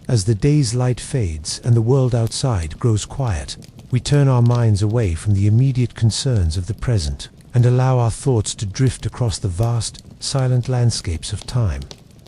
As the day's light fades and the world outside grows quiet, we turn our minds away from the immediate concerns of the present and allow our thoughts to drift across the vast, silent landscapes of time.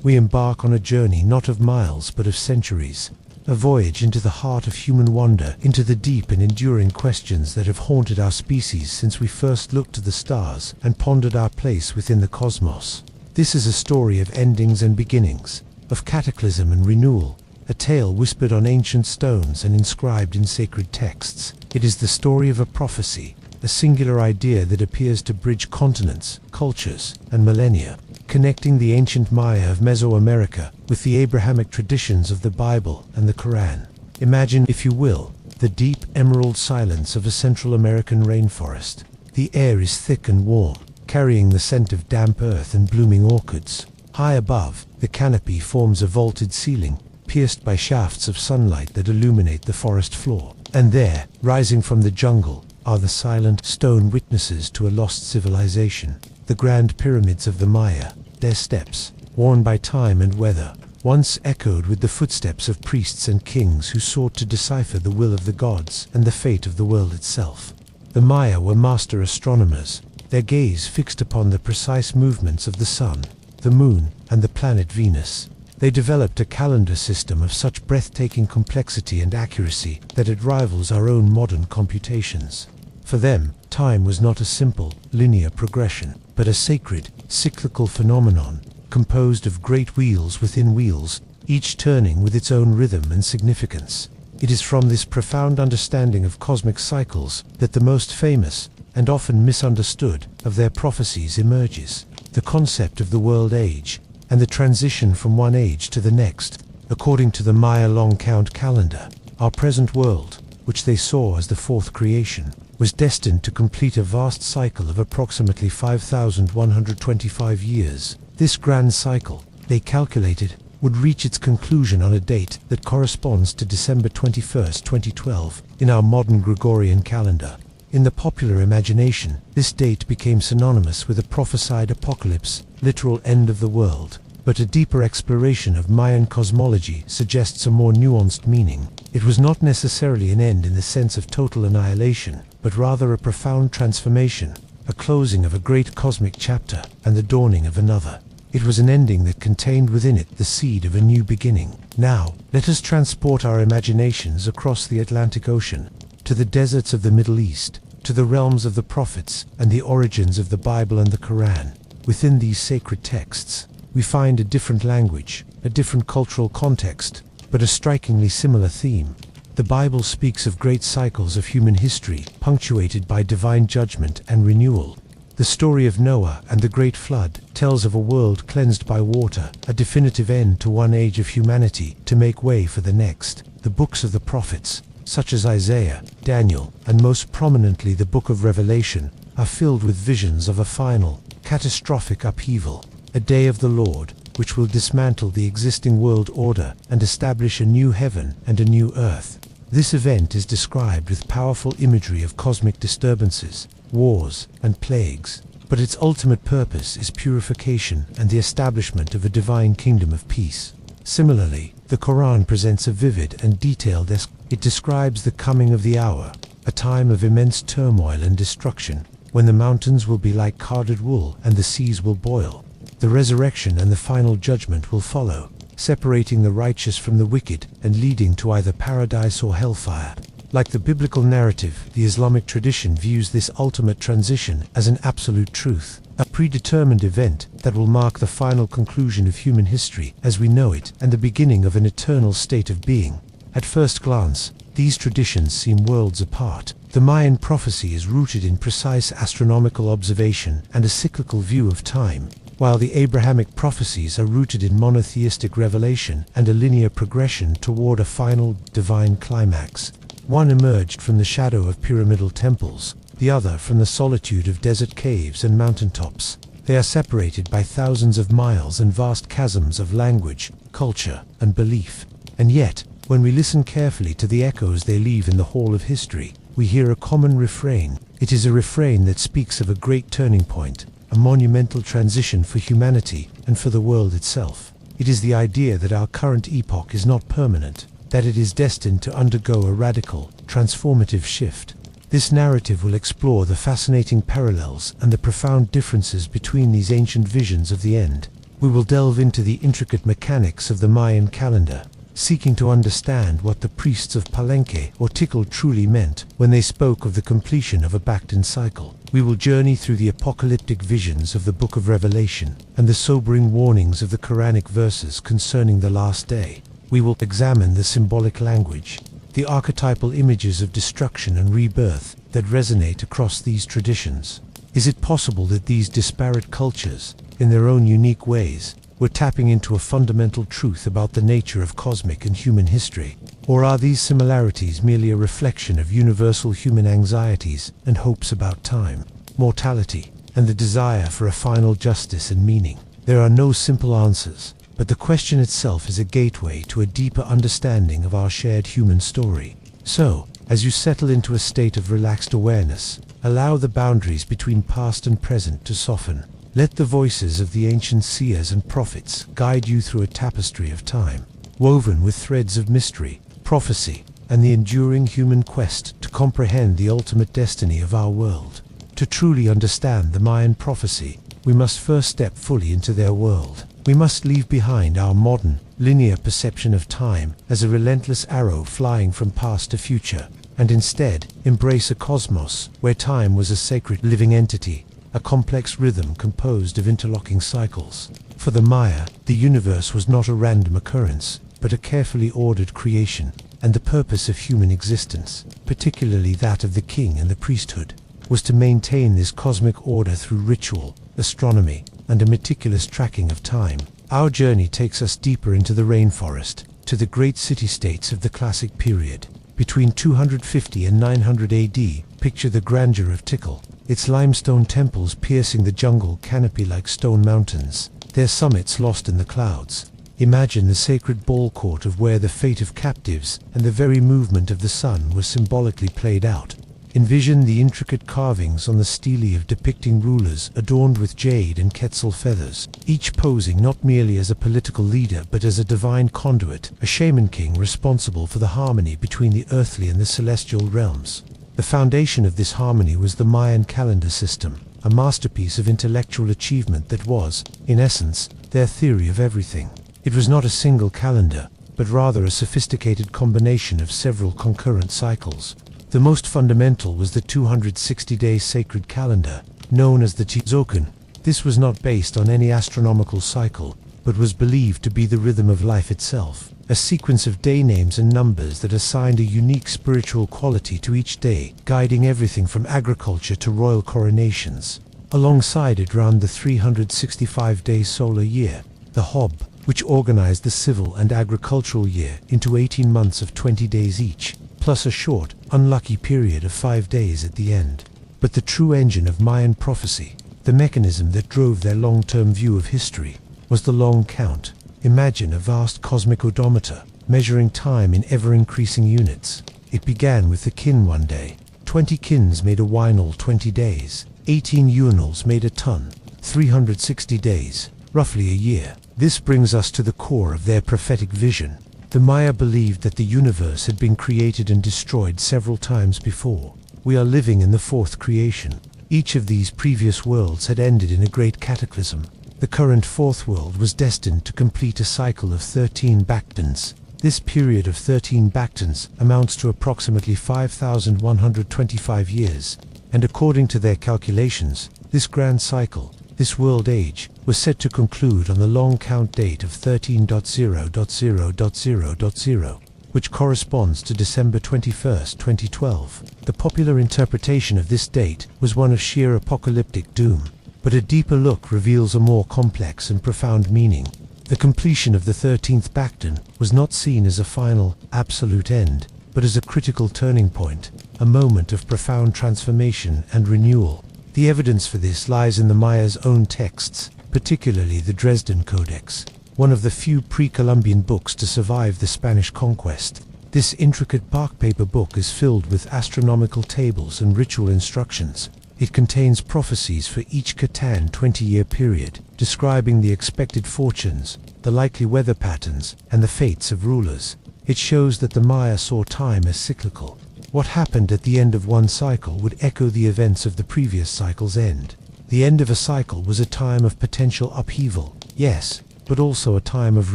We embark on a journey not of miles but of centuries, a voyage into the heart of human wonder, into the deep and enduring questions that have haunted our species since we first looked to the stars and pondered our place within the cosmos. This is a story of endings and beginnings, of cataclysm and renewal, a tale whispered on ancient stones and inscribed in sacred texts. It is the story of a prophecy, a singular idea that appears to bridge continents, cultures, and millennia, connecting the ancient Maya of Mesoamerica with the Abrahamic traditions of the Bible and the Quran. Imagine, if you will, the deep emerald silence of a Central American rainforest. The air is thick and warm, carrying the scent of damp earth and blooming orchids. High above, the canopy forms a vaulted ceiling, pierced by shafts of sunlight that illuminate the forest floor. And there, rising from the jungle, are the silent stone witnesses to a lost civilization, the grand pyramids of the Maya. Their steps, worn by time and weather, once echoed with the footsteps of priests and kings who sought to decipher the will of the gods and the fate of the world itself. The Maya were master astronomers, their gaze fixed upon the precise movements of the sun, the moon, and the planet Venus. They developed a calendar system of such breathtaking complexity and accuracy that it rivals our own modern computations. For them, time was not a simple, linear progression, but a sacred, cyclical phenomenon, composed of great wheels within wheels, each turning with its own rhythm and significance. It is from this profound understanding of cosmic cycles that the most famous, and often misunderstood, of their prophecies emerges. The concept of the world age, and the transition from one age to the next. According to the Maya long count calendar, our present world, which they saw as the fourth creation, was destined to complete a vast cycle of approximately 5,125 years. This grand cycle, they calculated, would reach its conclusion on a date that corresponds to December 21, 2012, in our modern Gregorian calendar. In the popular imagination, this date became synonymous with a prophesied apocalypse, literal end of the world. But a deeper exploration of Mayan cosmology suggests a more nuanced meaning. It was not necessarily an end in the sense of total annihilation, but rather a profound transformation, a closing of a great cosmic chapter, and the dawning of another. It was an ending that contained within it the seed of a new beginning. Now, let us transport our imaginations across the Atlantic Ocean, to the deserts of the Middle East, to the realms of the prophets and the origins of the Bible and the Quran. Within these sacred texts, we find a different language, a different cultural context, but a strikingly similar theme. The Bible speaks of great cycles of human history, punctuated by divine judgment and renewal. The story of Noah and the Great Flood tells of a world cleansed by water, a definitive end to one age of humanity to make way for the next. The books of the prophets, such as Isaiah, Daniel, and most prominently the Book of Revelation, are filled with visions of a final, catastrophic upheaval, a day of the Lord, which will dismantle the existing world order and establish a new heaven and a new earth. This event is described with powerful imagery of cosmic disturbances, wars, and plagues, but its ultimate purpose is purification and the establishment of a divine kingdom of peace. Similarly, the Quran presents a vivid and detailed it describes the coming of the hour, a time of immense turmoil and destruction, when the mountains will be like carded wool and the seas will boil. The resurrection and the final judgment will follow, separating the righteous from the wicked and leading to either paradise or hellfire. Like the biblical narrative, the Islamic tradition views this ultimate transition as an absolute truth, a predetermined event that will mark the final conclusion of human history as we know it and the beginning of an eternal state of being. At first glance, these traditions seem worlds apart. The Mayan prophecy is rooted in precise astronomical observation and a cyclical view of time, while the Abrahamic prophecies are rooted in monotheistic revelation and a linear progression toward a final, divine climax. One emerged from the shadow of pyramidal temples, the other from the solitude of desert caves and mountaintops. They are separated by thousands of miles and vast chasms of language, culture, and belief. And yet, when we listen carefully to the echoes they leave in the hall of history, we hear a common refrain. It is a refrain that speaks of a great turning point, a monumental transition for humanity and for the world itself. It is the idea that our current epoch is not permanent, that it is destined to undergo a radical, transformative shift. This narrative will explore the fascinating parallels and the profound differences between these ancient visions of the end. We will delve into the intricate mechanics of the Mayan calendar, seeking to understand what the priests of Palenque or Tikal truly meant when they spoke of the completion of a Bactan cycle. We will journey through the apocalyptic visions of the Book of Revelation and the sobering warnings of the Quranic verses concerning the last day. We will examine the symbolic language, the archetypal images of destruction and rebirth that resonate across these traditions. Is it possible that these disparate cultures, in their own unique ways, were tapping into a fundamental truth about the nature of cosmic and human history? Or are these similarities merely a reflection of universal human anxieties and hopes about time, mortality, and the desire for a final justice and meaning? There are no simple answers, but the question itself is a gateway to a deeper understanding of our shared human story. So, as you settle into a state of relaxed awareness, allow the boundaries between past and present to soften. Let the voices of the ancient seers and prophets guide you through a tapestry of time, woven with threads of mystery, prophecy, and the enduring human quest to comprehend the ultimate destiny of our world. To truly understand the Mayan prophecy, we must first step fully into their world. We must leave behind our modern, linear perception of time as a relentless arrow flying from past to future, and instead embrace a cosmos where time was a sacred living entity, a complex rhythm composed of interlocking cycles. For the Maya, the universe was not a random occurrence, but a carefully ordered creation, and the purpose of human existence, particularly that of the king and the priesthood, was to maintain this cosmic order through ritual, astronomy, and a meticulous tracking of time. Our journey takes us deeper into the rainforest, to the great city-states of the classic period. Between 250 and 900 AD, picture the grandeur of Tikal, its limestone temples piercing the jungle canopy like stone mountains, their summits lost in the clouds. Imagine the sacred ball court of where the fate of captives and the very movement of the sun were symbolically played out. Envision the intricate carvings on the stelae of depicting rulers adorned with jade and quetzal feathers, each posing not merely as a political leader but as a divine conduit, a shaman king responsible for the harmony between the earthly and the celestial realms. The foundation of this harmony was the Mayan calendar system, a masterpiece of intellectual achievement that was, in essence, their theory of everything. It was not a single calendar, but rather a sophisticated combination of several concurrent cycles. The most fundamental was the 260-day sacred calendar, known as the Tzolk'in. This was not based on any astronomical cycle, but was believed to be the rhythm of life itself, a sequence of day names and numbers that assigned a unique spiritual quality to each day, guiding everything from agriculture to royal coronations. Alongside it ran the 365-day solar year, the Hob, which organized the civil and agricultural year into 18 months of 20 days each, plus a short, unlucky period of 5 days at the end. But the true engine of Mayan prophecy, the mechanism that drove their long-term view of history, was the long count. Imagine a vast cosmic odometer, measuring time in ever-increasing units. It began with the kin one day. 20 kins made a winal 20 days. 18 unals made a ton. 360 days, roughly a year. This brings us to the core of their prophetic vision. The Maya believed that the universe had been created and destroyed several times before. We are living in the fourth creation. Each of these previous worlds had ended in a great cataclysm. The current fourth world was destined to complete a cycle of 13 Bactans. This period of 13 Bactans amounts to approximately 5,125 years, and according to their calculations, this grand cycle, this world age, was set to conclude on the long count date of 13.0.0.0.0, which corresponds to December 21st, 2012. The popular interpretation of this date was one of sheer apocalyptic doom, but a deeper look reveals a more complex and profound meaning. The completion of the 13th Bactan was not seen as a final, absolute end, but as a critical turning point, a moment of profound transformation and renewal. The evidence for this lies in the Maya's own texts, particularly the Dresden Codex, one of the few pre-Columbian books to survive the Spanish conquest. This intricate bark paper book is filled with astronomical tables and ritual instructions, It contains prophecies for each Catan 20-year period, describing the expected fortunes, the likely weather patterns, and the fates of rulers. It shows that the Maya saw time as cyclical. What happened at the end of one cycle would echo the events of the previous cycle's end. The end of a cycle was a time of potential upheaval, yes, but also a time of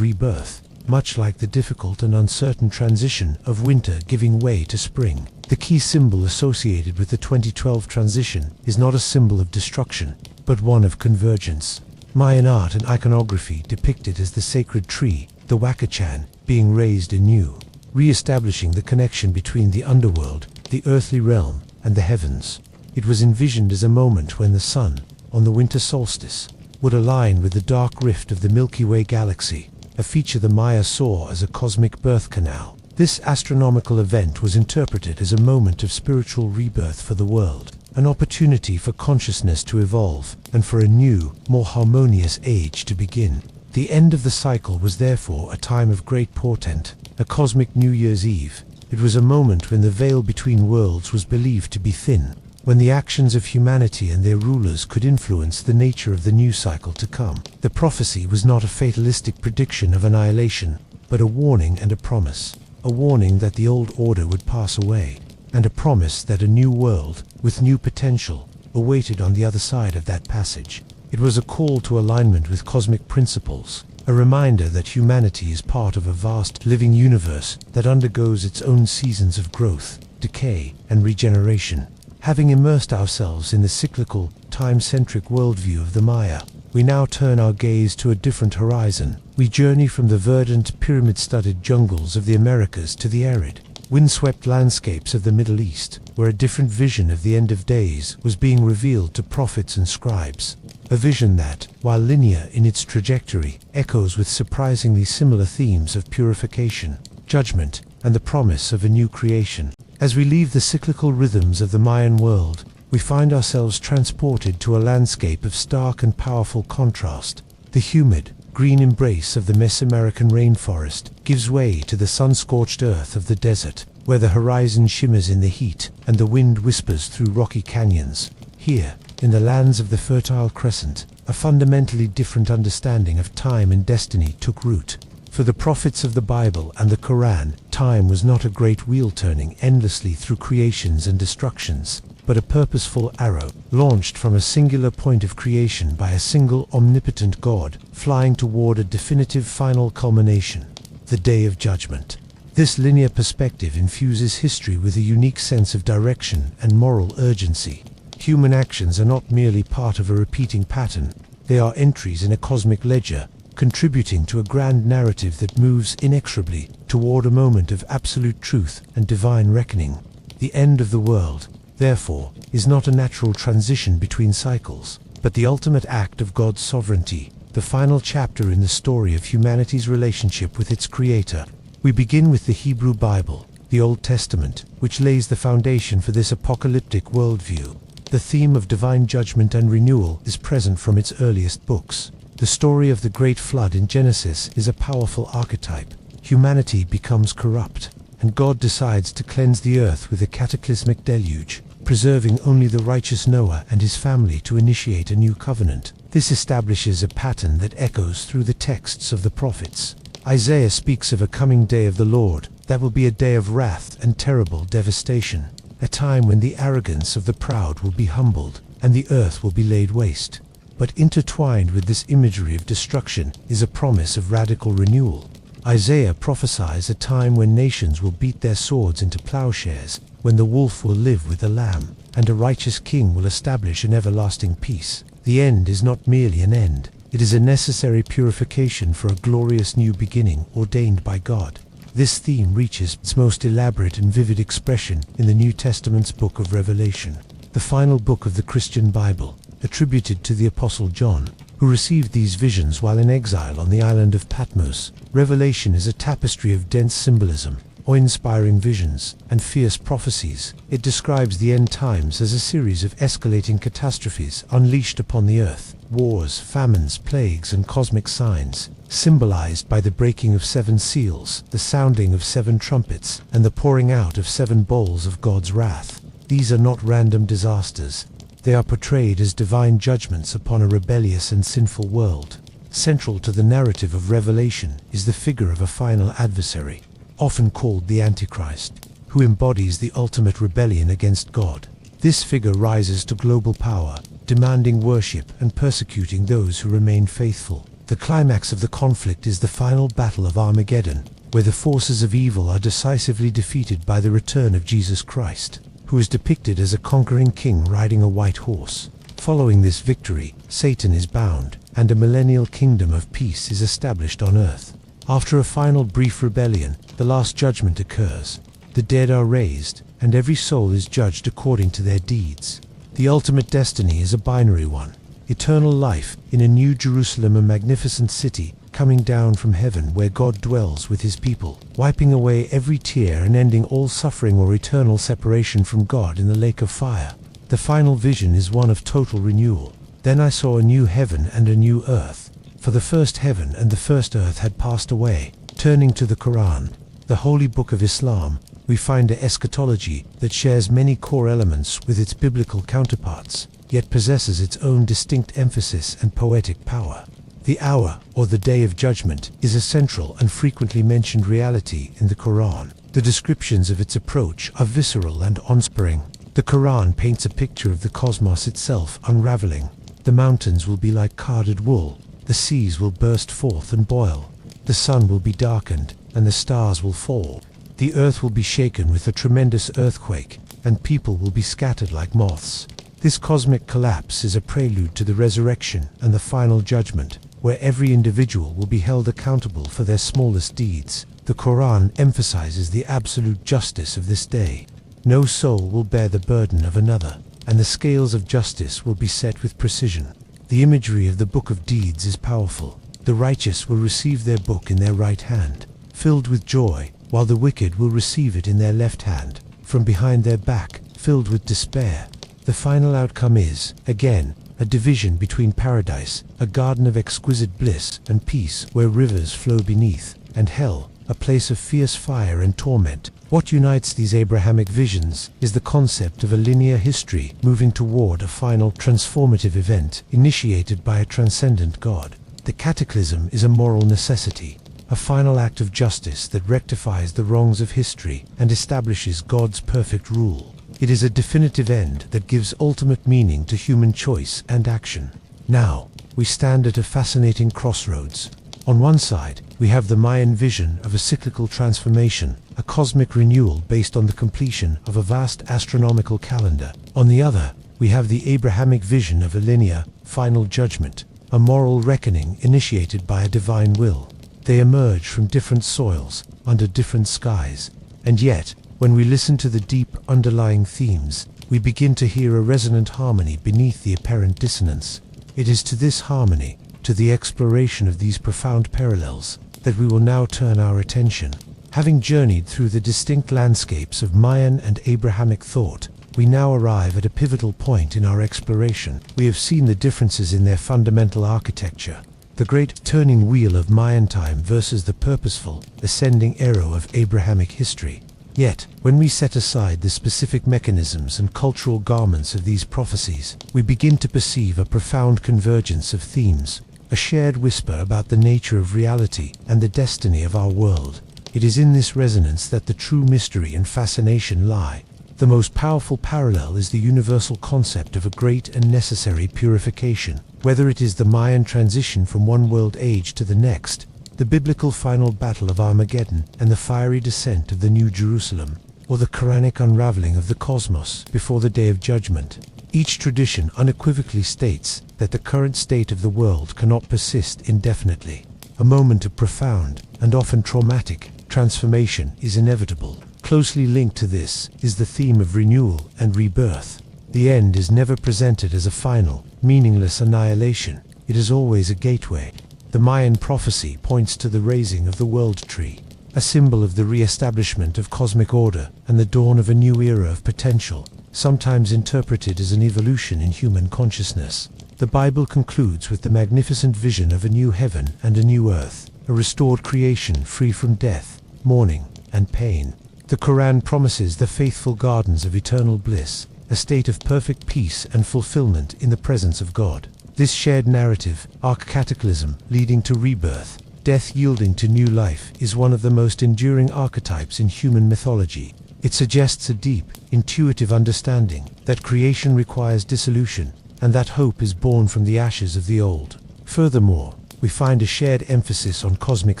rebirth, much like the difficult and uncertain transition of winter giving way to spring. The key symbol associated with the 2012 transition is not a symbol of destruction, but one of convergence. Mayan art and iconography depict it as the sacred tree, the Wakachan, being raised anew, re-establishing the connection between the underworld, the earthly realm, and the heavens. It was envisioned as a moment when the sun, on the winter solstice, would align with the dark rift of the Milky Way galaxy, a feature the Maya saw as a cosmic birth canal. This astronomical event was interpreted as a moment of spiritual rebirth for the world, an opportunity for consciousness to evolve, and for a new, more harmonious age to begin. The end of the cycle was therefore a time of great portent, a cosmic New Year's Eve. It was a moment when the veil between worlds was believed to be thin, when the actions of humanity and their rulers could influence the nature of the new cycle to come. The prophecy was not a fatalistic prediction of annihilation, but a warning and a promise. A warning that the old order would pass away, and a promise that a new world, with new potential, awaited on the other side of that passage. It was a call to alignment with cosmic principles, a reminder that humanity is part of a vast living universe that undergoes its own seasons of growth, decay, and regeneration. Having immersed ourselves in the cyclical, time-centric worldview of the Maya, we now turn our gaze to a different horizon. We journey from the verdant, pyramid-studded jungles of the Americas to the arid, windswept landscapes of the Middle East, where a different vision of the end of days was being revealed to prophets and scribes. A vision that, while linear in its trajectory, echoes with surprisingly similar themes of purification, judgment, and the promise of a new creation. As we leave the cyclical rhythms of the Mayan world, we find ourselves transported to a landscape of stark and powerful contrast. The humid, green embrace of the Mesoamerican rainforest gives way to the sun-scorched earth of the desert, where the horizon shimmers in the heat and the wind whispers through rocky canyons. Here, in the lands of the Fertile Crescent, a fundamentally different understanding of time and destiny took root. For the prophets of the Bible and the Quran, time was not a great wheel turning endlessly through creations and destructions, but a purposeful arrow, launched from a singular point of creation by a single omnipotent God, flying toward a definitive final culmination, the Day of Judgment. This linear perspective infuses history with a unique sense of direction and moral urgency. Human actions are not merely part of a repeating pattern, they are entries in a cosmic ledger, contributing to a grand narrative that moves inexorably toward a moment of absolute truth and divine reckoning. The end of the world, therefore, is not a natural transition between cycles, but the ultimate act of God's sovereignty, the final chapter in the story of humanity's relationship with its Creator. We begin with the Hebrew Bible, the Old Testament, which lays the foundation for this apocalyptic worldview. The theme of divine judgment and renewal is present from its earliest books. The story of the Great Flood in Genesis is a powerful archetype. Humanity becomes corrupt, and God decides to cleanse the earth with a cataclysmic deluge, preserving only the righteous Noah and his family to initiate a new covenant. This establishes a pattern that echoes through the texts of the prophets. Isaiah speaks of a coming day of the Lord that will be a day of wrath and terrible devastation, a time when the arrogance of the proud will be humbled and the earth will be laid waste. But intertwined with this imagery of destruction is a promise of radical renewal. Isaiah prophesies a time when nations will beat their swords into plowshares, when the wolf will live with the lamb, and a righteous king will establish an everlasting peace. The end is not merely an end, it is a necessary purification for a glorious new beginning ordained by God. This theme reaches its most elaborate and vivid expression in the New Testament's book of Revelation, the final book of the Christian Bible, attributed to the Apostle John, who received these visions while in exile on the island of Patmos. Revelation is a tapestry of dense symbolism, awe-inspiring visions, and fierce prophecies. It describes the end times as a series of escalating catastrophes unleashed upon the earth: wars, famines, plagues, and cosmic signs, symbolized by the breaking of 7 seals, the sounding of 7 trumpets, and the pouring out of 7 bowls of God's wrath. These are not random disasters. They are portrayed as divine judgments upon a rebellious and sinful world. Central to the narrative of Revelation is the figure of a final adversary, often called the Antichrist, who embodies the ultimate rebellion against God. This figure rises to global power, demanding worship and persecuting those who remain faithful. The climax of the conflict is the final battle of Armageddon, where the forces of evil are decisively defeated by the return of Jesus Christ, who is depicted as a conquering king riding a white horse. Following this victory, Satan is bound, and a millennial kingdom of peace is established on earth. After a final brief rebellion, the last judgment occurs. The dead are raised, and every soul is judged according to their deeds. The ultimate destiny is a binary one: eternal life in a new Jerusalem, a magnificent city coming down from heaven where God dwells with his people, wiping away every tear and ending all suffering or eternal separation from God in the lake of fire. The final vision is one of total renewal. Then I saw a new heaven and a new earth, for the first heaven and the first earth had passed away. Turning to the Quran, the holy book of Islam, we find an eschatology that shares many core elements with its biblical counterparts, yet possesses its own distinct emphasis and poetic power. The hour, or the day of judgment, is a central and frequently mentioned reality in the Quran. The descriptions of its approach are visceral and awe-inspiring. The Quran paints a picture of the cosmos itself unraveling. The mountains will be like carded wool, the seas will burst forth and boil, the sun will be darkened, and the stars will fall. The earth will be shaken with a tremendous earthquake, and people will be scattered like moths. This cosmic collapse is a prelude to the resurrection and the final judgment, where every individual will be held accountable for their smallest deeds. The Quran emphasizes the absolute justice of this day. No soul will bear the burden of another, and the scales of justice will be set with precision. The imagery of the Book of Deeds is powerful. The righteous will receive their book in their right hand, filled with joy, while the wicked will receive it in their left hand, from behind their back, filled with despair. The final outcome is, again, a division between paradise, a garden of exquisite bliss and peace where rivers flow beneath, and hell, a place of fierce fire and torment. What unites these Abrahamic visions is the concept of a linear history moving toward a final transformative event initiated by a transcendent God. The cataclysm is a moral necessity, a final act of justice that rectifies the wrongs of history and establishes God's perfect rule. It is a definitive end that gives ultimate meaning to human choice and action. Now, we stand at a fascinating crossroads. On one side, we have the Mayan vision of a cyclical transformation, a cosmic renewal based on the completion of a vast astronomical calendar. On the other, we have the Abrahamic vision of a linear, final judgment, a moral reckoning initiated by a divine will. They emerge from different soils, under different skies, and yet, when we listen to the deep underlying themes, we begin to hear a resonant harmony beneath the apparent dissonance. It is to this harmony, to the exploration of these profound parallels, that we will now turn our attention. Having journeyed through the distinct landscapes of Mayan and Abrahamic thought, we now arrive at a pivotal point in our exploration. We have seen the differences in their fundamental architecture, the great turning wheel of Mayan time versus the purposeful, ascending arrow of Abrahamic history. Yet, when we set aside the specific mechanisms and cultural garments of these prophecies, we begin to perceive a profound convergence of themes, a shared whisper about the nature of reality and the destiny of our world. It is in this resonance that the true mystery and fascination lie. The most powerful parallel is the universal concept of a great and necessary purification. Whether it is the Mayan transition from one world age to the next, the biblical final battle of Armageddon and the fiery descent of the New Jerusalem, or the Quranic unraveling of the cosmos before the Day of Judgment, each tradition unequivocally states that the current state of the world cannot persist indefinitely. A moment of profound, and often traumatic, transformation is inevitable. Closely linked to this is the theme of renewal and rebirth. The end is never presented as a final, meaningless annihilation. It is always a gateway. The Mayan prophecy points to the raising of the world tree, a symbol of the re-establishment of cosmic order and the dawn of a new era of potential, sometimes interpreted as an evolution in human consciousness. The Bible concludes with the magnificent vision of a new heaven and a new earth, a restored creation free from death, mourning, and pain. The Quran promises the faithful gardens of eternal bliss, a state of perfect peace and fulfillment in the presence of God. This shared narrative, archetycalism leading to rebirth, death yielding to new life, is one of the most enduring archetypes in human mythology. It suggests a deep, intuitive understanding that creation requires dissolution, and that hope is born from the ashes of the old. Furthermore, we find a shared emphasis on cosmic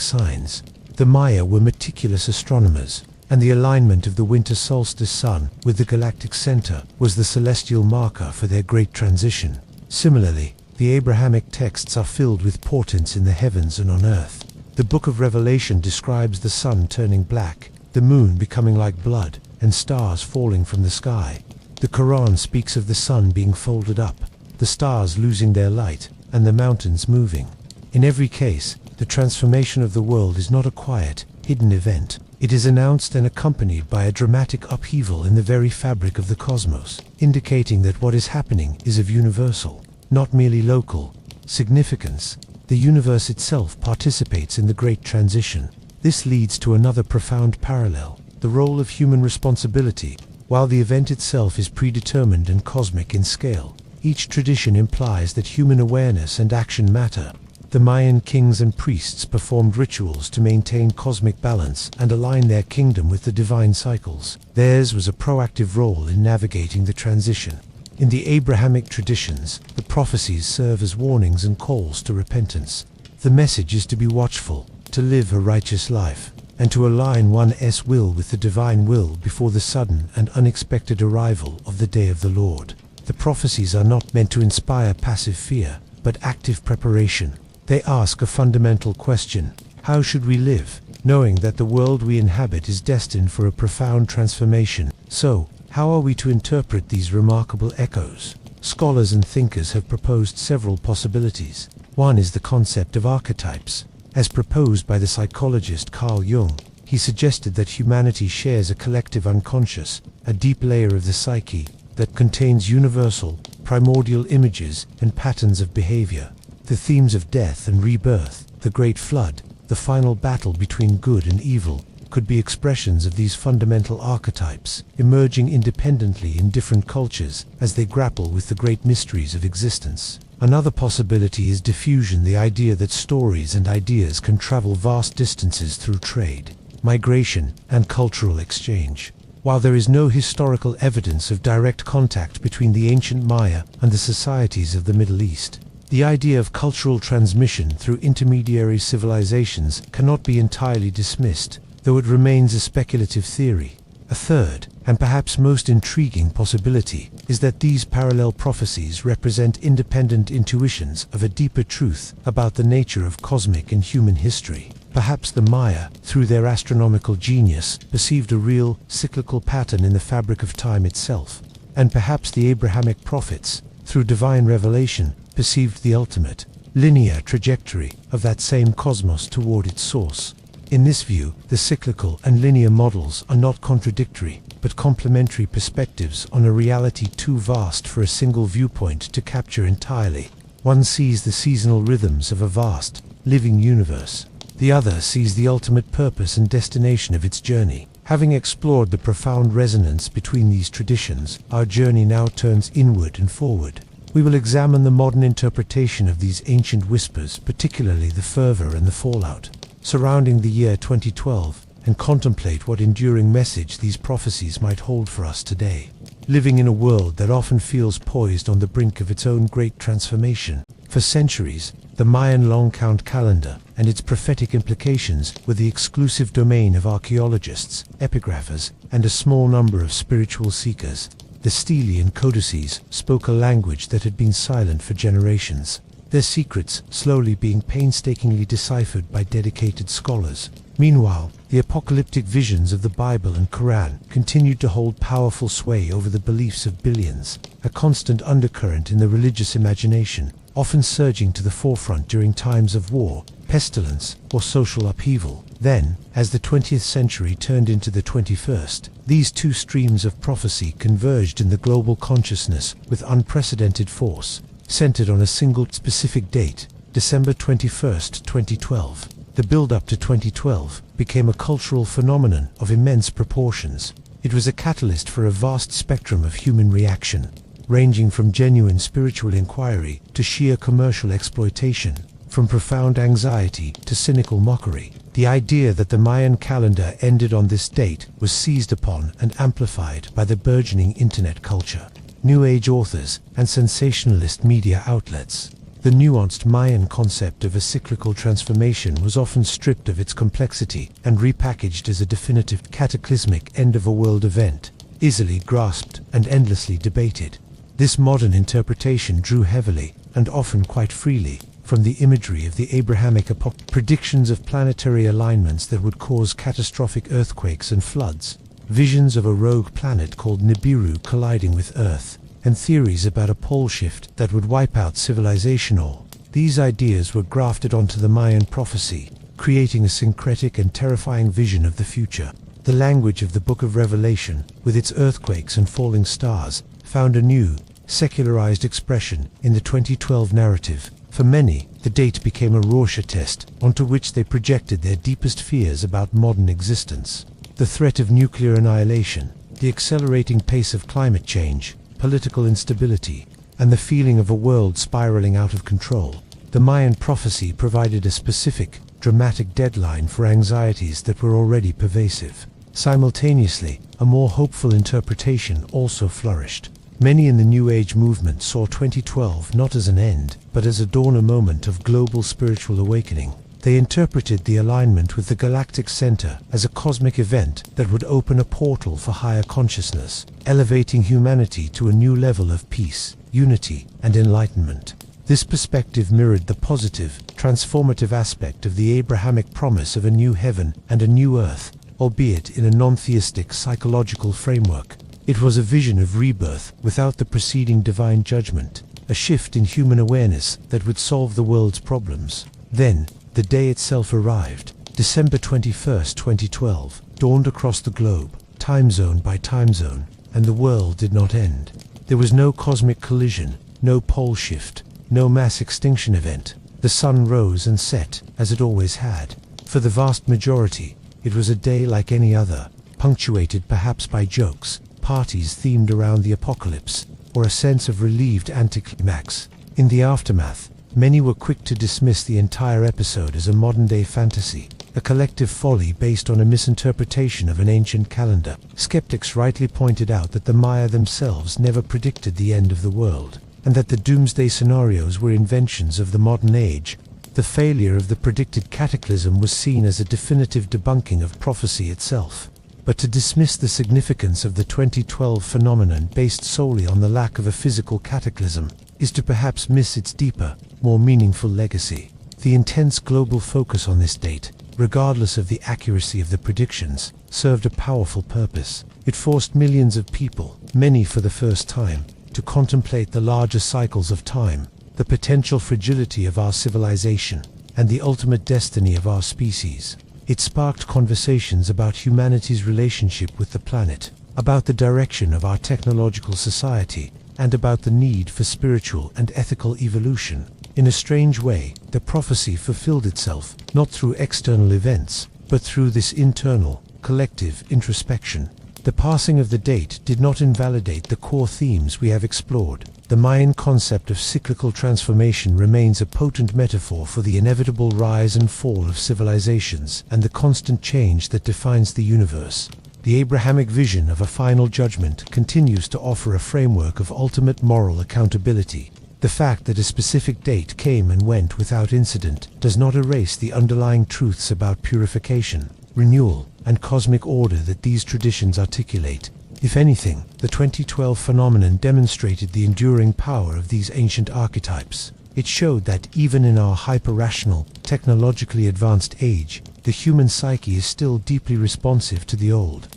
signs. The Maya were meticulous astronomers, and the alignment of the winter solstice sun with the galactic center was the celestial marker for their great transition. Similarly, the Abrahamic texts are filled with portents in the heavens and on earth. The book of Revelation describes the sun turning black, the moon becoming like blood, and stars falling from the sky. The Quran speaks of the sun being folded up, the stars losing their light, and the mountains moving. In every case, the transformation of the world is not a quiet, hidden event. It is announced and accompanied by a dramatic upheaval in the very fabric of the cosmos, indicating that what is happening is of universal, not merely local, significance. The universe itself participates in the great transition. This leads to another profound parallel, the role of human responsibility. While the event itself is predetermined and cosmic in scale, each tradition implies that human awareness and action matter. The Mayan kings and priests performed rituals to maintain cosmic balance and align their kingdom with the divine cycles. Theirs was a proactive role in navigating the transition. In the Abrahamic traditions, the prophecies serve as warnings and calls to repentance. The message is to be watchful, to live a righteous life, and to align one's will with the divine will before the sudden and unexpected arrival of the day of the Lord. The prophecies are not meant to inspire passive fear, but active preparation. They ask a fundamental question: how should we live, knowing that the world we inhabit is destined for a profound transformation? So, how are we to interpret these remarkable echoes? Scholars and thinkers have proposed several possibilities. One is the concept of archetypes. As proposed by the psychologist Carl Jung, he suggested that humanity shares a collective unconscious, a deep layer of the psyche, that contains universal, primordial images and patterns of behavior. The themes of death and rebirth, the great flood, the final battle between good and evil, could be expressions of these fundamental archetypes, emerging independently in different cultures as they grapple with the great mysteries of existence. Another possibility is diffusion, the idea that stories and ideas can travel vast distances through trade, migration, and cultural exchange. While there is no historical evidence of direct contact between the ancient Maya and the societies of the Middle East, the idea of cultural transmission through intermediary civilizations cannot be entirely dismissed, though it remains a speculative theory. A third, and perhaps most intriguing possibility, is that these parallel prophecies represent independent intuitions of a deeper truth about the nature of cosmic and human history. Perhaps the Maya, through their astronomical genius, perceived a real, cyclical pattern in the fabric of time itself, and perhaps the Abrahamic prophets, through divine revelation, perceived the ultimate, linear trajectory of that same cosmos toward its source. In this view, the cyclical and linear models are not contradictory, but complementary perspectives on a reality too vast for a single viewpoint to capture entirely. One sees the seasonal rhythms of a vast, living universe. The other sees the ultimate purpose and destination of its journey. Having explored the profound resonance between these traditions, our journey now turns inward and forward. We will examine the modern interpretation of these ancient whispers, particularly the fervor and the fallout surrounding the year 2012, and contemplate what enduring message these prophecies might hold for us today. Living in a world that often feels poised on the brink of its own great transformation. For centuries, the Mayan long count calendar and its prophetic implications were the exclusive domain of archaeologists, epigraphers, and a small number of spiritual seekers. The stelae and codices spoke a language that had been silent for generations, their secrets slowly being painstakingly deciphered by dedicated scholars. Meanwhile, the apocalyptic visions of the Bible and Quran continued to hold powerful sway over the beliefs of billions, a constant undercurrent in the religious imagination, often surging to the forefront during times of war, pestilence, or social upheaval. Then, as the 20th century turned into the 21st, these two streams of prophecy converged in the global consciousness with unprecedented force, centered on a single specific date, December 21st, 2012. The build-up to 2012 became a cultural phenomenon of immense proportions. It was a catalyst for a vast spectrum of human reaction, ranging from genuine spiritual inquiry to sheer commercial exploitation, from profound anxiety to cynical mockery. The idea that the Mayan calendar ended on this date was seized upon and amplified by the burgeoning internet culture, New Age authors, and sensationalist media outlets. The nuanced Mayan concept of a cyclical transformation was often stripped of its complexity and repackaged as a definitive cataclysmic end-of-a-world event, easily grasped and endlessly debated. This modern interpretation drew heavily, and often quite freely, from the imagery of the Abrahamic predictions of planetary alignments that would cause catastrophic earthquakes and floods, visions of a rogue planet called Nibiru colliding with Earth, and theories about a pole shift that would wipe out civilization. All these ideas were grafted onto the Mayan prophecy, creating a syncretic and terrifying vision of the future. The language of the Book of Revelation, with its earthquakes and falling stars, found a new, secularized expression in the 2012 narrative. For many, the date became a Rorschach test onto which they projected their deepest fears about modern existence. The threat of nuclear annihilation, the accelerating pace of climate change, political instability, and the feeling of a world spiraling out of control. The Mayan prophecy provided a specific, dramatic deadline for anxieties that were already pervasive. Simultaneously, a more hopeful interpretation also flourished. Many in the New Age movement saw 2012 not as an end, but as a dawn, a moment of global spiritual awakening. They interpreted the alignment with the galactic center as a cosmic event that would open a portal for higher consciousness, elevating humanity to a new level of peace, unity, and enlightenment. This perspective mirrored the positive, transformative aspect of the Abrahamic promise of a new heaven and a new earth, albeit in a non-theistic psychological framework. It was a vision of rebirth without the preceding divine judgment, a shift in human awareness that would solve the world's problems. Then, the day itself arrived. December 21, 2012, dawned across the globe, time zone by time zone, and the world did not end. There was no cosmic collision, no pole shift, no mass extinction event. The sun rose and set, as it always had. For the vast majority, it was a day like any other, punctuated perhaps by jokes, parties themed around the apocalypse, or a sense of relieved anticlimax. In the aftermath, many were quick to dismiss the entire episode as a modern-day fantasy, a collective folly based on a misinterpretation of an ancient calendar. Skeptics rightly pointed out that the Maya themselves never predicted the end of the world, and that the doomsday scenarios were inventions of the modern age. The failure of the predicted cataclysm was seen as a definitive debunking of prophecy itself. But to dismiss the significance of the 2012 phenomenon based solely on the lack of a physical cataclysm is to perhaps miss its deeper, more meaningful legacy. The intense global focus on this date, regardless of the accuracy of the predictions, served a powerful purpose. It forced millions of people, many for the first time, to contemplate the larger cycles of time, the potential fragility of our civilization, and the ultimate destiny of our species. It sparked conversations about humanity's relationship with the planet, about the direction of our technological society, and about the need for spiritual and ethical evolution. In a strange way, the prophecy fulfilled itself, not through external events, but through this internal, collective introspection. The passing of the date did not invalidate the core themes we have explored. The Mayan concept of cyclical transformation remains a potent metaphor for the inevitable rise and fall of civilizations and the constant change that defines the universe. The Abrahamic vision of a final judgment continues to offer a framework of ultimate moral accountability. The fact that a specific date came and went without incident does not erase the underlying truths about purification, renewal, and cosmic order that these traditions articulate. If anything, the 2012 phenomenon demonstrated the enduring power of these ancient archetypes. It showed that even in our hyper-rational, technologically advanced age, the human psyche is still deeply responsive to the old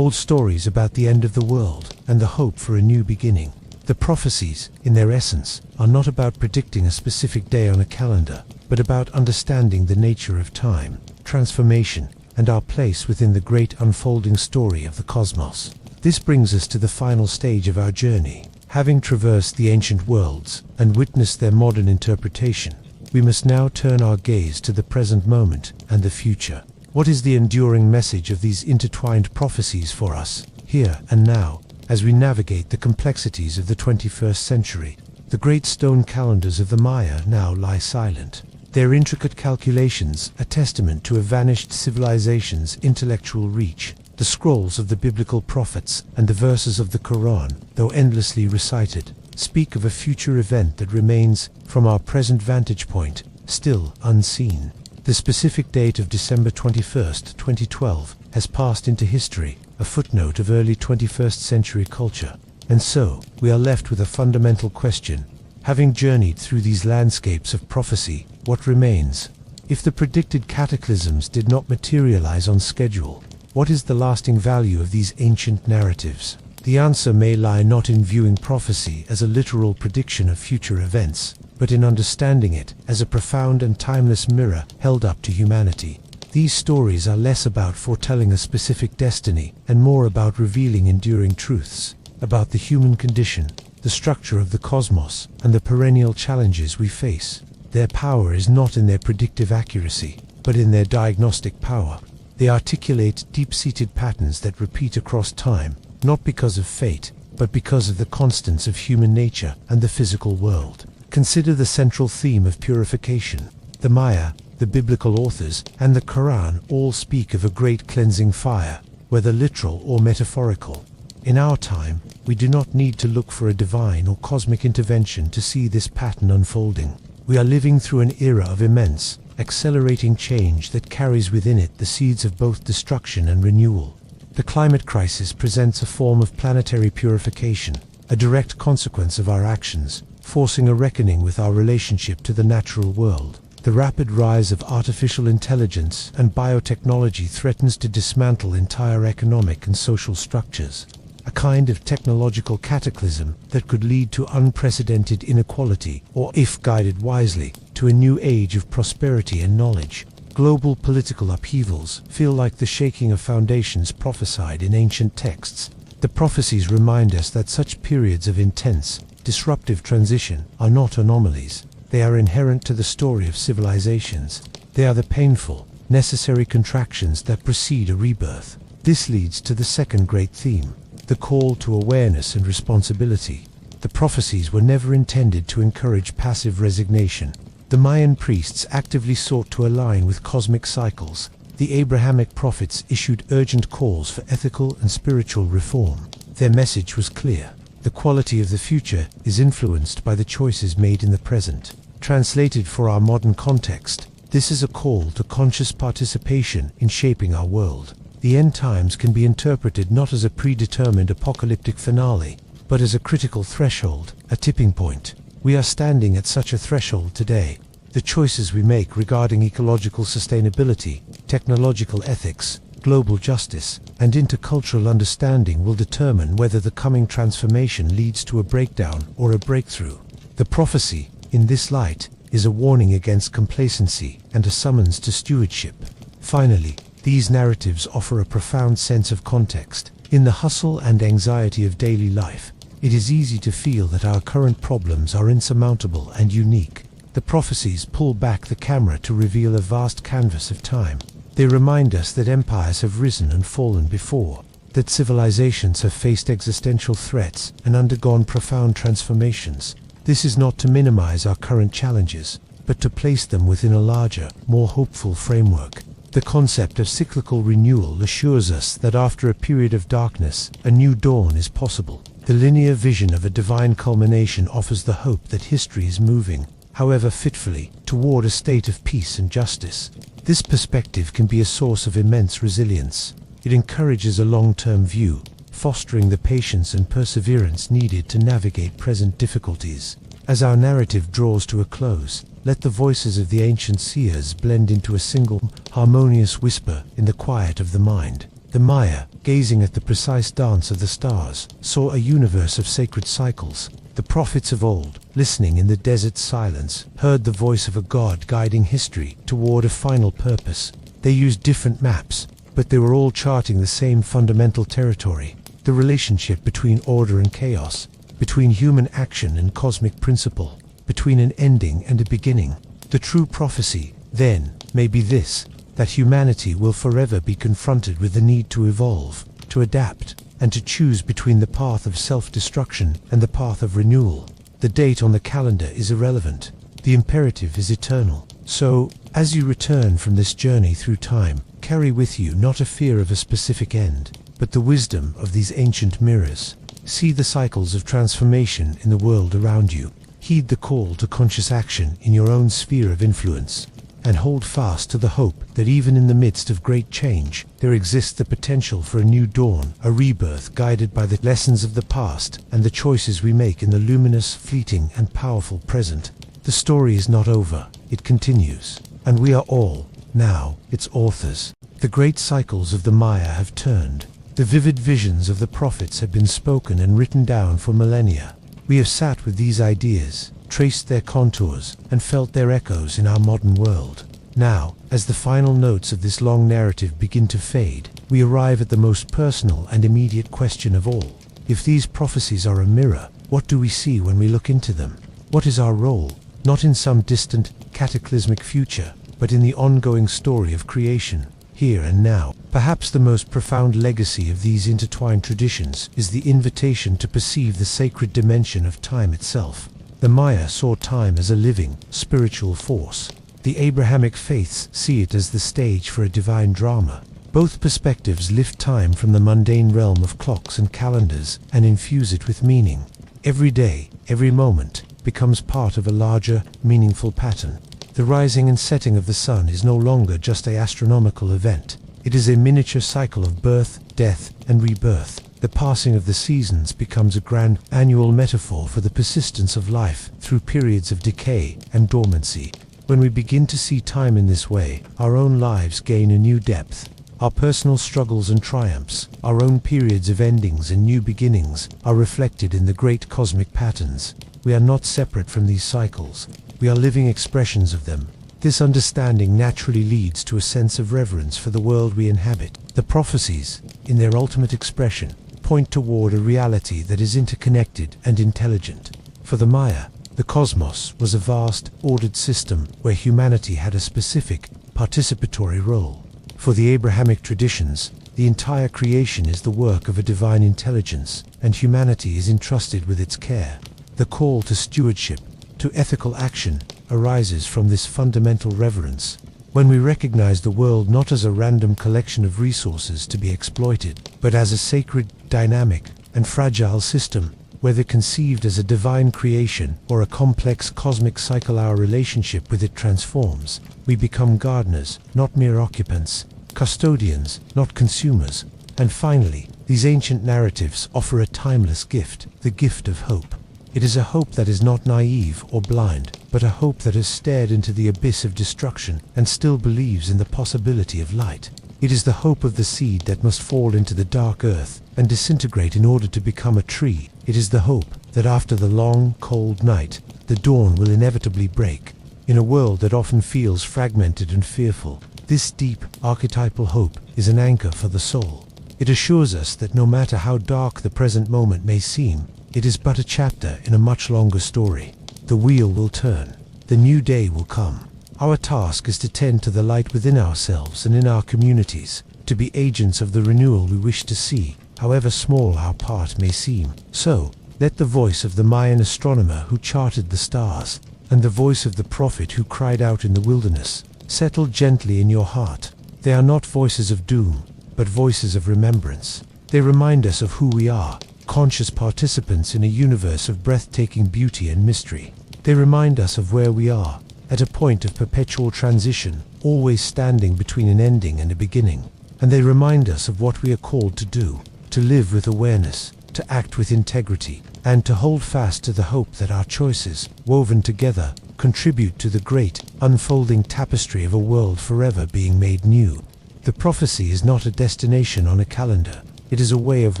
stories about the end of the world and the hope for a new beginning. The prophecies, in their essence, are not about predicting a specific day on a calendar, but about understanding the nature of time, transformation, and our place within the great unfolding story of the cosmos. This brings us to the final stage of our journey. Having traversed the ancient worlds and witnessed their modern interpretation, we must now turn our gaze to the present moment and the future. What is the enduring message of these intertwined prophecies for us? here and now, as we navigate the complexities of the 21st century. The great stone calendars of the Maya now lie silent. Their intricate calculations, a testament to a vanished civilization's intellectual reach. The scrolls of the biblical prophets and the verses of the Quran, though endlessly recited, speak of a future event that remains, from our present vantage point, still unseen. The specific date of December 21st, 2012, has passed into history, a footnote of early 21st century culture. And so, we are left with a fundamental question. Having journeyed through these landscapes of prophecy, what remains? If the predicted cataclysms did not materialize on schedule, what is the lasting value of these ancient narratives? The answer may lie not in viewing prophecy as a literal prediction of future events, but in understanding it as a profound and timeless mirror held up to humanity. These stories are less about foretelling a specific destiny and more about revealing enduring truths about the human condition, the structure of the cosmos, and the perennial challenges we face. Their power is not in their predictive accuracy, but in their diagnostic power. They articulate deep-seated patterns that repeat across time, not because of fate, but because of the constants of human nature and the physical world. Consider the central theme of purification. The Maya, the biblical authors, and the Quran all speak of a great cleansing fire, whether literal or metaphorical. In our time, we do not need to look for a divine or cosmic intervention to see this pattern unfolding. We are living through an era of immense, accelerating change that carries within it the seeds of both destruction and renewal. The climate crisis presents a form of planetary purification, a direct consequence of our actions, forcing a reckoning with our relationship to the natural world. The rapid rise of artificial intelligence and biotechnology threatens to dismantle entire economic and social structures, a kind of technological cataclysm that could lead to unprecedented inequality, or, if guided wisely, to a new age of prosperity and knowledge. Global political upheavals feel like the shaking of foundations prophesied in ancient texts. The prophecies remind us that such periods of intense, disruptive transition are not anomalies. They are inherent to the story of civilizations. They are the painful, necessary contractions that precede a rebirth. This leads to the second great theme, the call to awareness and responsibility. The prophecies were never intended to encourage passive resignation. The Mayan priests actively sought to align with cosmic cycles. The Abrahamic prophets issued urgent calls for ethical and spiritual reform. Their message was clear. The quality of the future is influenced by the choices made in the present. Translated for our modern context, this is a call to conscious participation in shaping our world. The end times can be interpreted not as a predetermined apocalyptic finale, but as a critical threshold, a tipping point. We are standing at such a threshold today. The choices we make regarding ecological sustainability, technological ethics, global justice, and intercultural understanding will determine whether the coming transformation leads to a breakdown or a breakthrough. The prophecy, in this light, is a warning against complacency and a summons to stewardship. Finally, these narratives offer a profound sense of context. In the hustle and anxiety of daily life, it is easy to feel that our current problems are insurmountable and unique. The prophecies pull back the camera to reveal a vast canvas of time. They remind us that empires have risen and fallen before, that civilizations have faced existential threats and undergone profound transformations. This is not to minimize our current challenges, but to place them within a larger, more hopeful framework. The concept of cyclical renewal assures us that after a period of darkness, a new dawn is possible. The linear vision of a divine culmination offers the hope that history is moving, however fitfully, toward a state of peace and justice. This perspective can be a source of immense resilience. It encourages a long-term view, fostering the patience and perseverance needed to navigate present difficulties. As our narrative draws to a close, let the voices of the ancient seers blend into a single, harmonious whisper in the quiet of the mind. The Maya, gazing at the precise dance of the stars, saw a universe of sacred cycles. The prophets of old, listening in the desert's silence, heard the voice of a god guiding history toward a final purpose. They used different maps, but they were all charting the same fundamental territory, the relationship between order and chaos, between human action and cosmic principle, between an ending and a beginning. The true prophecy, then, may be this, that humanity will forever be confronted with the need to evolve, to adapt, and to choose between the path of self-destruction and the path of renewal. The date on the calendar is irrelevant. The imperative is eternal. So, as you return from this journey through time, carry with you not a fear of a specific end, but the wisdom of these ancient mirrors. See the cycles of transformation in the world around you. Heed the call to conscious action in your own sphere of influence, and hold fast to the hope that even in the midst of great change, there exists the potential for a new dawn, a rebirth guided by the lessons of the past and the choices we make in the luminous, fleeting, and powerful present. The story is not over, it continues, and we are all, now, its authors. The great cycles of the Maya have turned. The vivid visions of the prophets have been spoken and written down for millennia. We have sat with these ideas, traced their contours, and felt their echoes in our modern world. Now, as the final notes of this long narrative begin to fade, we arrive at the most personal and immediate question of all. If these prophecies are a mirror, what do we see when we look into them? What is our role, not in some distant, cataclysmic future, but in the ongoing story of creation, here and now? Perhaps the most profound legacy of these intertwined traditions is the invitation to perceive the sacred dimension of time itself. The Maya saw time as a living, spiritual force. The Abrahamic faiths see it as the stage for a divine drama. Both perspectives lift time from the mundane realm of clocks and calendars and infuse it with meaning. Every day, every moment, becomes part of a larger, meaningful pattern. The rising and setting of the sun is no longer just an astronomical event. It is a miniature cycle of birth, death, and rebirth. The passing of the seasons becomes a grand annual metaphor for the persistence of life through periods of decay and dormancy. When we begin to see time in this way, our own lives gain a new depth. Our personal struggles and triumphs, our own periods of endings and new beginnings, are reflected in the great cosmic patterns. We are not separate from these cycles. We are living expressions of them. This understanding naturally leads to a sense of reverence for the world we inhabit. The prophecies, in their ultimate expression, point toward a reality that is interconnected and intelligent. For the Maya, the cosmos was a vast, ordered system where humanity had a specific, participatory role. For the Abrahamic traditions, the entire creation is the work of a divine intelligence, and humanity is entrusted with its care. The call to stewardship, to ethical action, arises from this fundamental reverence. When we recognize the world not as a random collection of resources to be exploited, but as a sacred, dynamic, and fragile system, whether conceived as a divine creation or a complex cosmic cycle, our relationship with it transforms. We become gardeners, not mere occupants, custodians, not consumers. And finally, these ancient narratives offer a timeless gift, the gift of hope. It is a hope that is not naive or blind, but a hope that has stared into the abyss of destruction and still believes in the possibility of light. It is the hope of the seed that must fall into the dark earth and disintegrate in order to become a tree. It is the hope that after the long, cold night, the dawn will inevitably break. In a world that often feels fragmented and fearful, this deep, archetypal hope is an anchor for the soul. It assures us that no matter how dark the present moment may seem, it is but a chapter in a much longer story. The wheel will turn. The new day will come. Our task is to tend to the light within ourselves and in our communities, to be agents of the renewal we wish to see, however small our part may seem. So, let the voice of the Mayan astronomer who charted the stars, and the voice of the prophet who cried out in the wilderness, settle gently in your heart. They are not voices of doom, but voices of remembrance. They remind us of who we are, conscious participants in a universe of breathtaking beauty and mystery. They remind us of where we are, at a point of perpetual transition, always standing between an ending and a beginning. And they remind us of what we are called to do, to live with awareness, to act with integrity, and to hold fast to the hope that our choices, woven together, contribute to the great, unfolding tapestry of a world forever being made new. The prophecy is not a destination on a calendar. It is a way of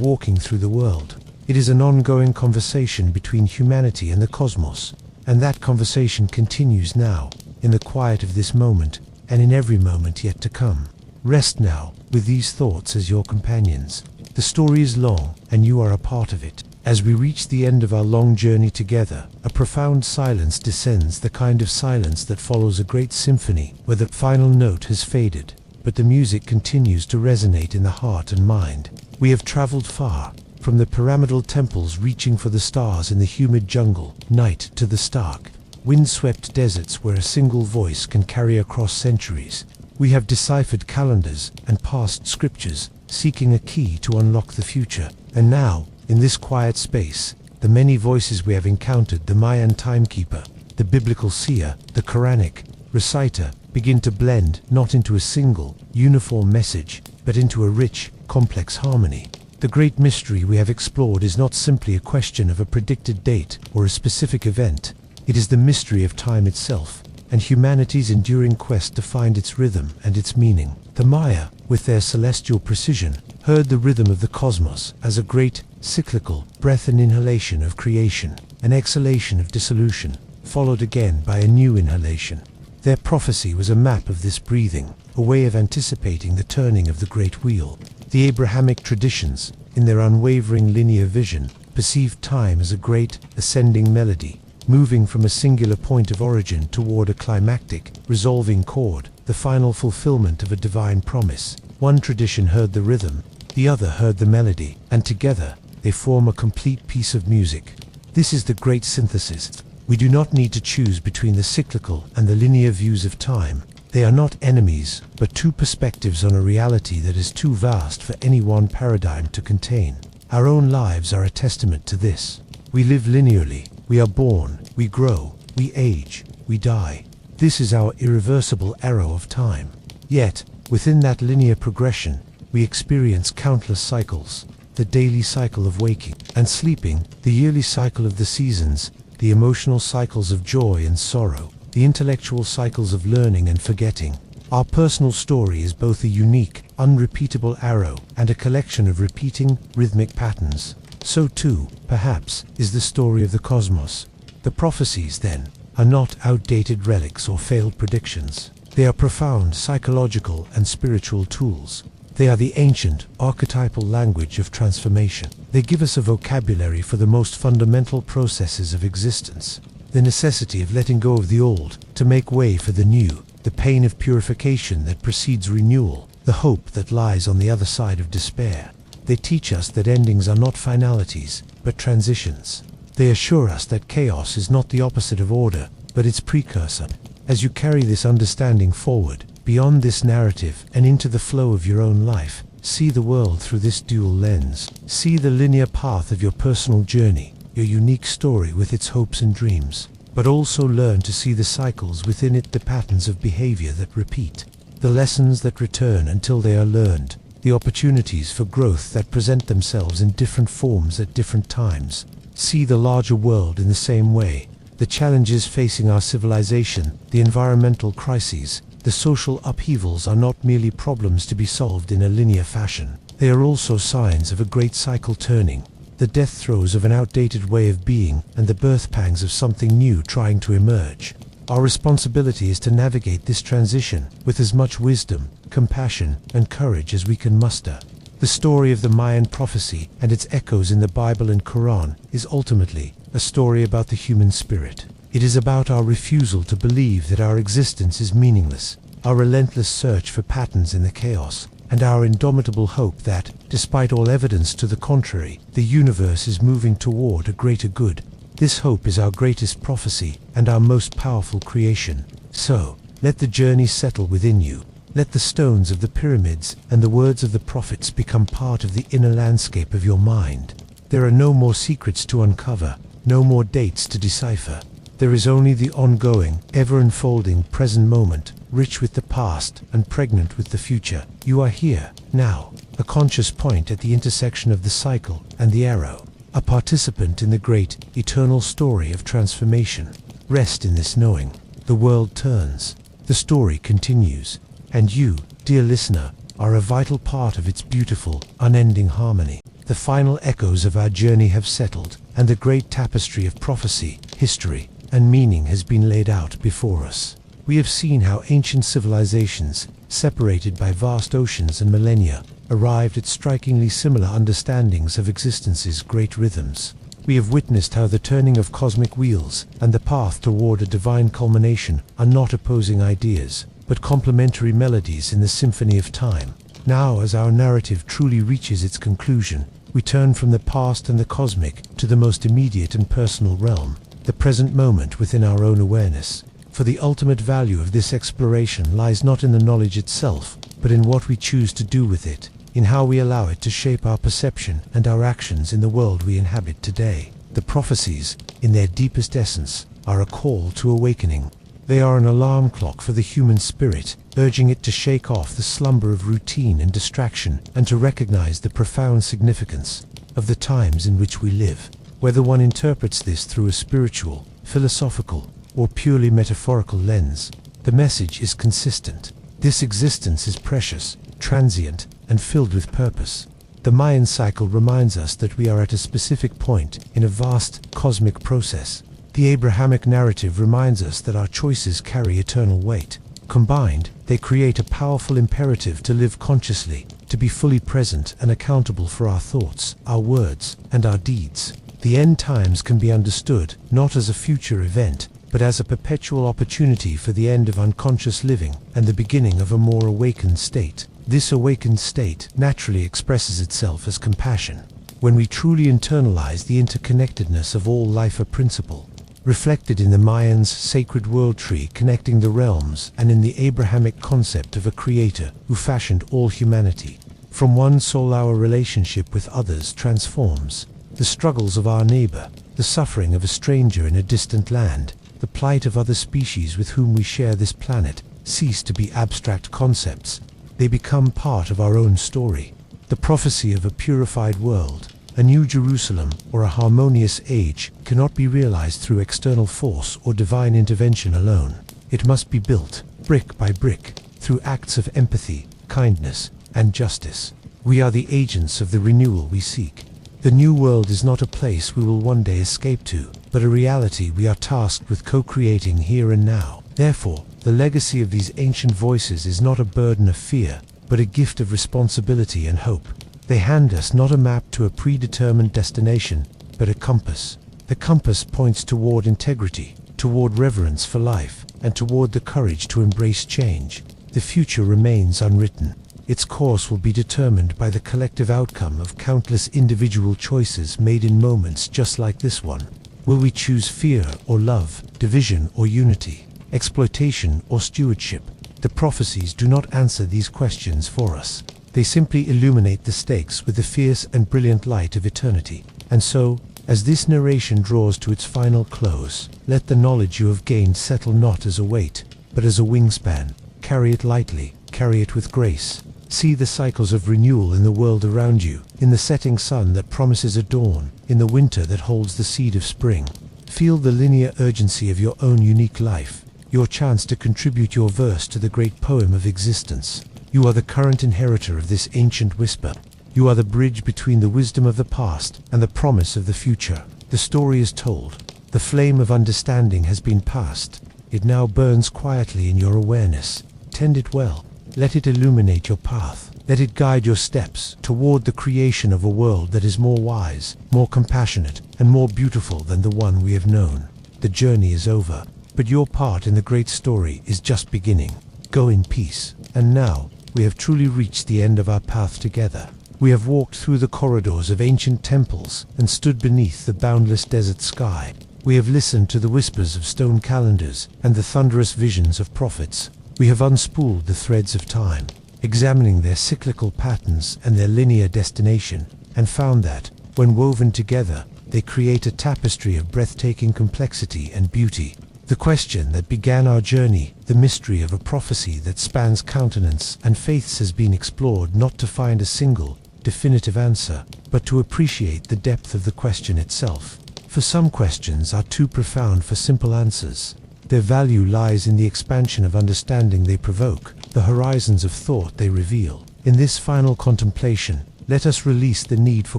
walking through the world. It is an ongoing conversation between humanity and the cosmos, and that conversation continues now, in the quiet of this moment, and in every moment yet to come. Rest now, with these thoughts as your companions. The story is long, and you are a part of it. As we reach the end of our long journey together, a profound silence descends, the kind of silence that follows a great symphony, where the final note has faded, but the music continues to resonate in the heart and mind. We have traveled far, from the pyramidal temples reaching for the stars in the humid jungle, night, to the stark, wind-swept deserts where a single voice can carry across centuries. We have deciphered calendars and past scriptures, seeking a key to unlock the future. And now, in this quiet space, the many voices we have encountered, the Mayan timekeeper, the biblical seer, the Quranic reciter, begin to blend not into a single, uniform message, but into a rich, complex harmony. The great mystery we have explored is not simply a question of a predicted date or a specific event. It is the mystery of time itself, and humanity's enduring quest to find its rhythm and its meaning. The Maya, with their celestial precision, heard the rhythm of the cosmos as a great, cyclical breath and inhalation of creation, an exhalation of dissolution, followed again by a new inhalation. Their prophecy was a map of this breathing, a way of anticipating the turning of the great wheel. The Abrahamic traditions, in their unwavering linear vision, perceived time as a great, ascending melody, moving from a singular point of origin toward a climactic, resolving chord, the final fulfillment of a divine promise. One tradition heard the rhythm, the other heard the melody, and together they form a complete piece of music. This is the great synthesis. We do not need to choose between the cyclical and the linear views of time. They are not enemies, but two perspectives on a reality that is too vast for any one paradigm to contain. Our own lives are a testament to this. We live linearly. We are born, we grow, we age, we die. This is our irreversible arrow of time. Yet, within that linear progression, we experience countless cycles. The daily cycle of waking and sleeping, the yearly cycle of the seasons, the emotional cycles of joy and sorrow, the intellectual cycles of learning and forgetting. Our personal story is both a unique, unrepeatable arrow and a collection of repeating, rhythmic patterns. So too, perhaps, is the story of the cosmos. The prophecies, then, are not outdated relics or failed predictions. They are profound psychological and spiritual tools. They are the ancient, archetypal language of transformation. They give us a vocabulary for the most fundamental processes of existence. The necessity of letting go of the old to make way for the new, the pain of purification that precedes renewal, the hope that lies on the other side of despair. They teach us that endings are not finalities, but transitions. They assure us that chaos is not the opposite of order, but its precursor. As you carry this understanding forward, beyond this narrative and into the flow of your own life, see the world through this dual lens. See the linear path of your personal journey, your unique story with its hopes and dreams, but also learn to see the cycles within it, the patterns of behavior that repeat, the lessons that return until they are learned, the opportunities for growth that present themselves in different forms at different times. See the larger world in the same way, the challenges facing our civilization, the environmental crises, the social upheavals are not merely problems to be solved in a linear fashion. They are also signs of a great cycle turning, the death throes of an outdated way of being and the birth pangs of something new trying to emerge. Our responsibility is to navigate this transition with as much wisdom, compassion, and courage as we can muster. The story of the Mayan prophecy and its echoes in the Bible and Quran is ultimately a story about the human spirit. It is about our refusal to believe that our existence is meaningless, our relentless search for patterns in the chaos, and our indomitable hope that, despite all evidence to the contrary, the universe is moving toward a greater good. This hope is our greatest prophecy and our most powerful creation. So, let the journey settle within you. Let the stones of the pyramids and the words of the prophets become part of the inner landscape of your mind. There are no more secrets to uncover, no more dates to decipher. There is only the ongoing, ever-unfolding present moment, rich with the past and pregnant with the future. You are here, now, a conscious point at the intersection of the cycle and the arrow, a participant in the great, eternal story of transformation. Rest in this knowing. The world turns. The story continues. And you, dear listener, are a vital part of its beautiful, unending harmony. The final echoes of our journey have settled, and the great tapestry of prophecy, history, and meaning has been laid out before us. We have seen how ancient civilizations, separated by vast oceans and millennia, arrived at strikingly similar understandings of existence's great rhythms. We have witnessed how the turning of cosmic wheels and the path toward a divine culmination are not opposing ideas, but complementary melodies in the symphony of time. Now, as our narrative truly reaches its conclusion, we turn from the past and the cosmic to the most immediate and personal realm, the present moment within our own awareness. For the ultimate value of this exploration lies not in the knowledge itself, but in what we choose to do with it, in how we allow it to shape our perception and our actions in the world we inhabit today. The prophecies, in their deepest essence, are a call to awakening. They are an alarm clock for the human spirit, urging it to shake off the slumber of routine and distraction and to recognize the profound significance of the times in which we live. Whether one interprets this through a spiritual, philosophical, or purely metaphorical lens, the message is consistent. This existence is precious, transient, and filled with purpose. The Mayan cycle reminds us that we are at a specific point in a vast cosmic process. The Abrahamic narrative reminds us that our choices carry eternal weight. Combined, they create a powerful imperative to live consciously, to be fully present and accountable for our thoughts, our words, and our deeds. The end times can be understood not as a future event, but as a perpetual opportunity for the end of unconscious living and the beginning of a more awakened state. This awakened state naturally expresses itself as compassion. When we truly internalize the interconnectedness of all life, a principle reflected in the Mayans' sacred world tree connecting the realms and in the Abrahamic concept of a creator who fashioned all humanity. From one soul our relationship with others transforms. The struggles of our neighbor, the suffering of a stranger in a distant land, the plight of other species with whom we share this planet cease to be abstract concepts. They become part of our own story. The prophecy of a purified world, a new Jerusalem, or a harmonious age cannot be realized through external force or divine intervention alone. It must be built, brick by brick, through acts of empathy, kindness, and justice. We are the agents of the renewal we seek. The new world is not a place we will one day escape to, but a reality we are tasked with co-creating here and now. Therefore, the legacy of these ancient voices is not a burden of fear, but a gift of responsibility and hope. They hand us not a map to a predetermined destination, but a compass. The compass points toward integrity, toward reverence for life, and toward the courage to embrace change. The future remains unwritten. Its course will be determined by the collective outcome of countless individual choices made in moments just like this one. Will we choose fear or love, division or unity, exploitation or stewardship? The prophecies do not answer these questions for us. They simply illuminate the stakes with the fierce and brilliant light of eternity. And so, as this narration draws to its final close, let the knowledge you have gained settle not as a weight, but as a wingspan. Carry it lightly, carry it with grace. See the cycles of renewal in the world around you, in the setting sun that promises a dawn, in the winter that holds the seed of spring. Feel the linear urgency of your own unique life, your chance to contribute your verse to the great poem of existence. You are the current inheritor of this ancient whisper. You are the bridge between the wisdom of the past and the promise of the future. The story is told. The flame of understanding has been passed. It now burns quietly in your awareness. Tend it well. Let it illuminate your path. Let it guide your steps toward the creation of a world that is more wise, more compassionate, and more beautiful than the one we have known. The journey is over, but your part in the great story is just beginning. Go in peace. And now, we have truly reached the end of our path together. We have walked through the corridors of ancient temples and stood beneath the boundless desert sky. We have listened to the whispers of stone calendars and the thunderous visions of prophets. We have unspooled the threads of time, examining their cyclical patterns and their linear destination, and found that, when woven together, they create a tapestry of breathtaking complexity and beauty. The question that began our journey, the mystery of a prophecy that spans continents and faiths, has been explored not to find a single, definitive answer, but to appreciate the depth of the question itself. For some questions are too profound for simple answers. Their value lies in the expansion of understanding they provoke, the horizons of thought they reveal. In this final contemplation, let us release the need for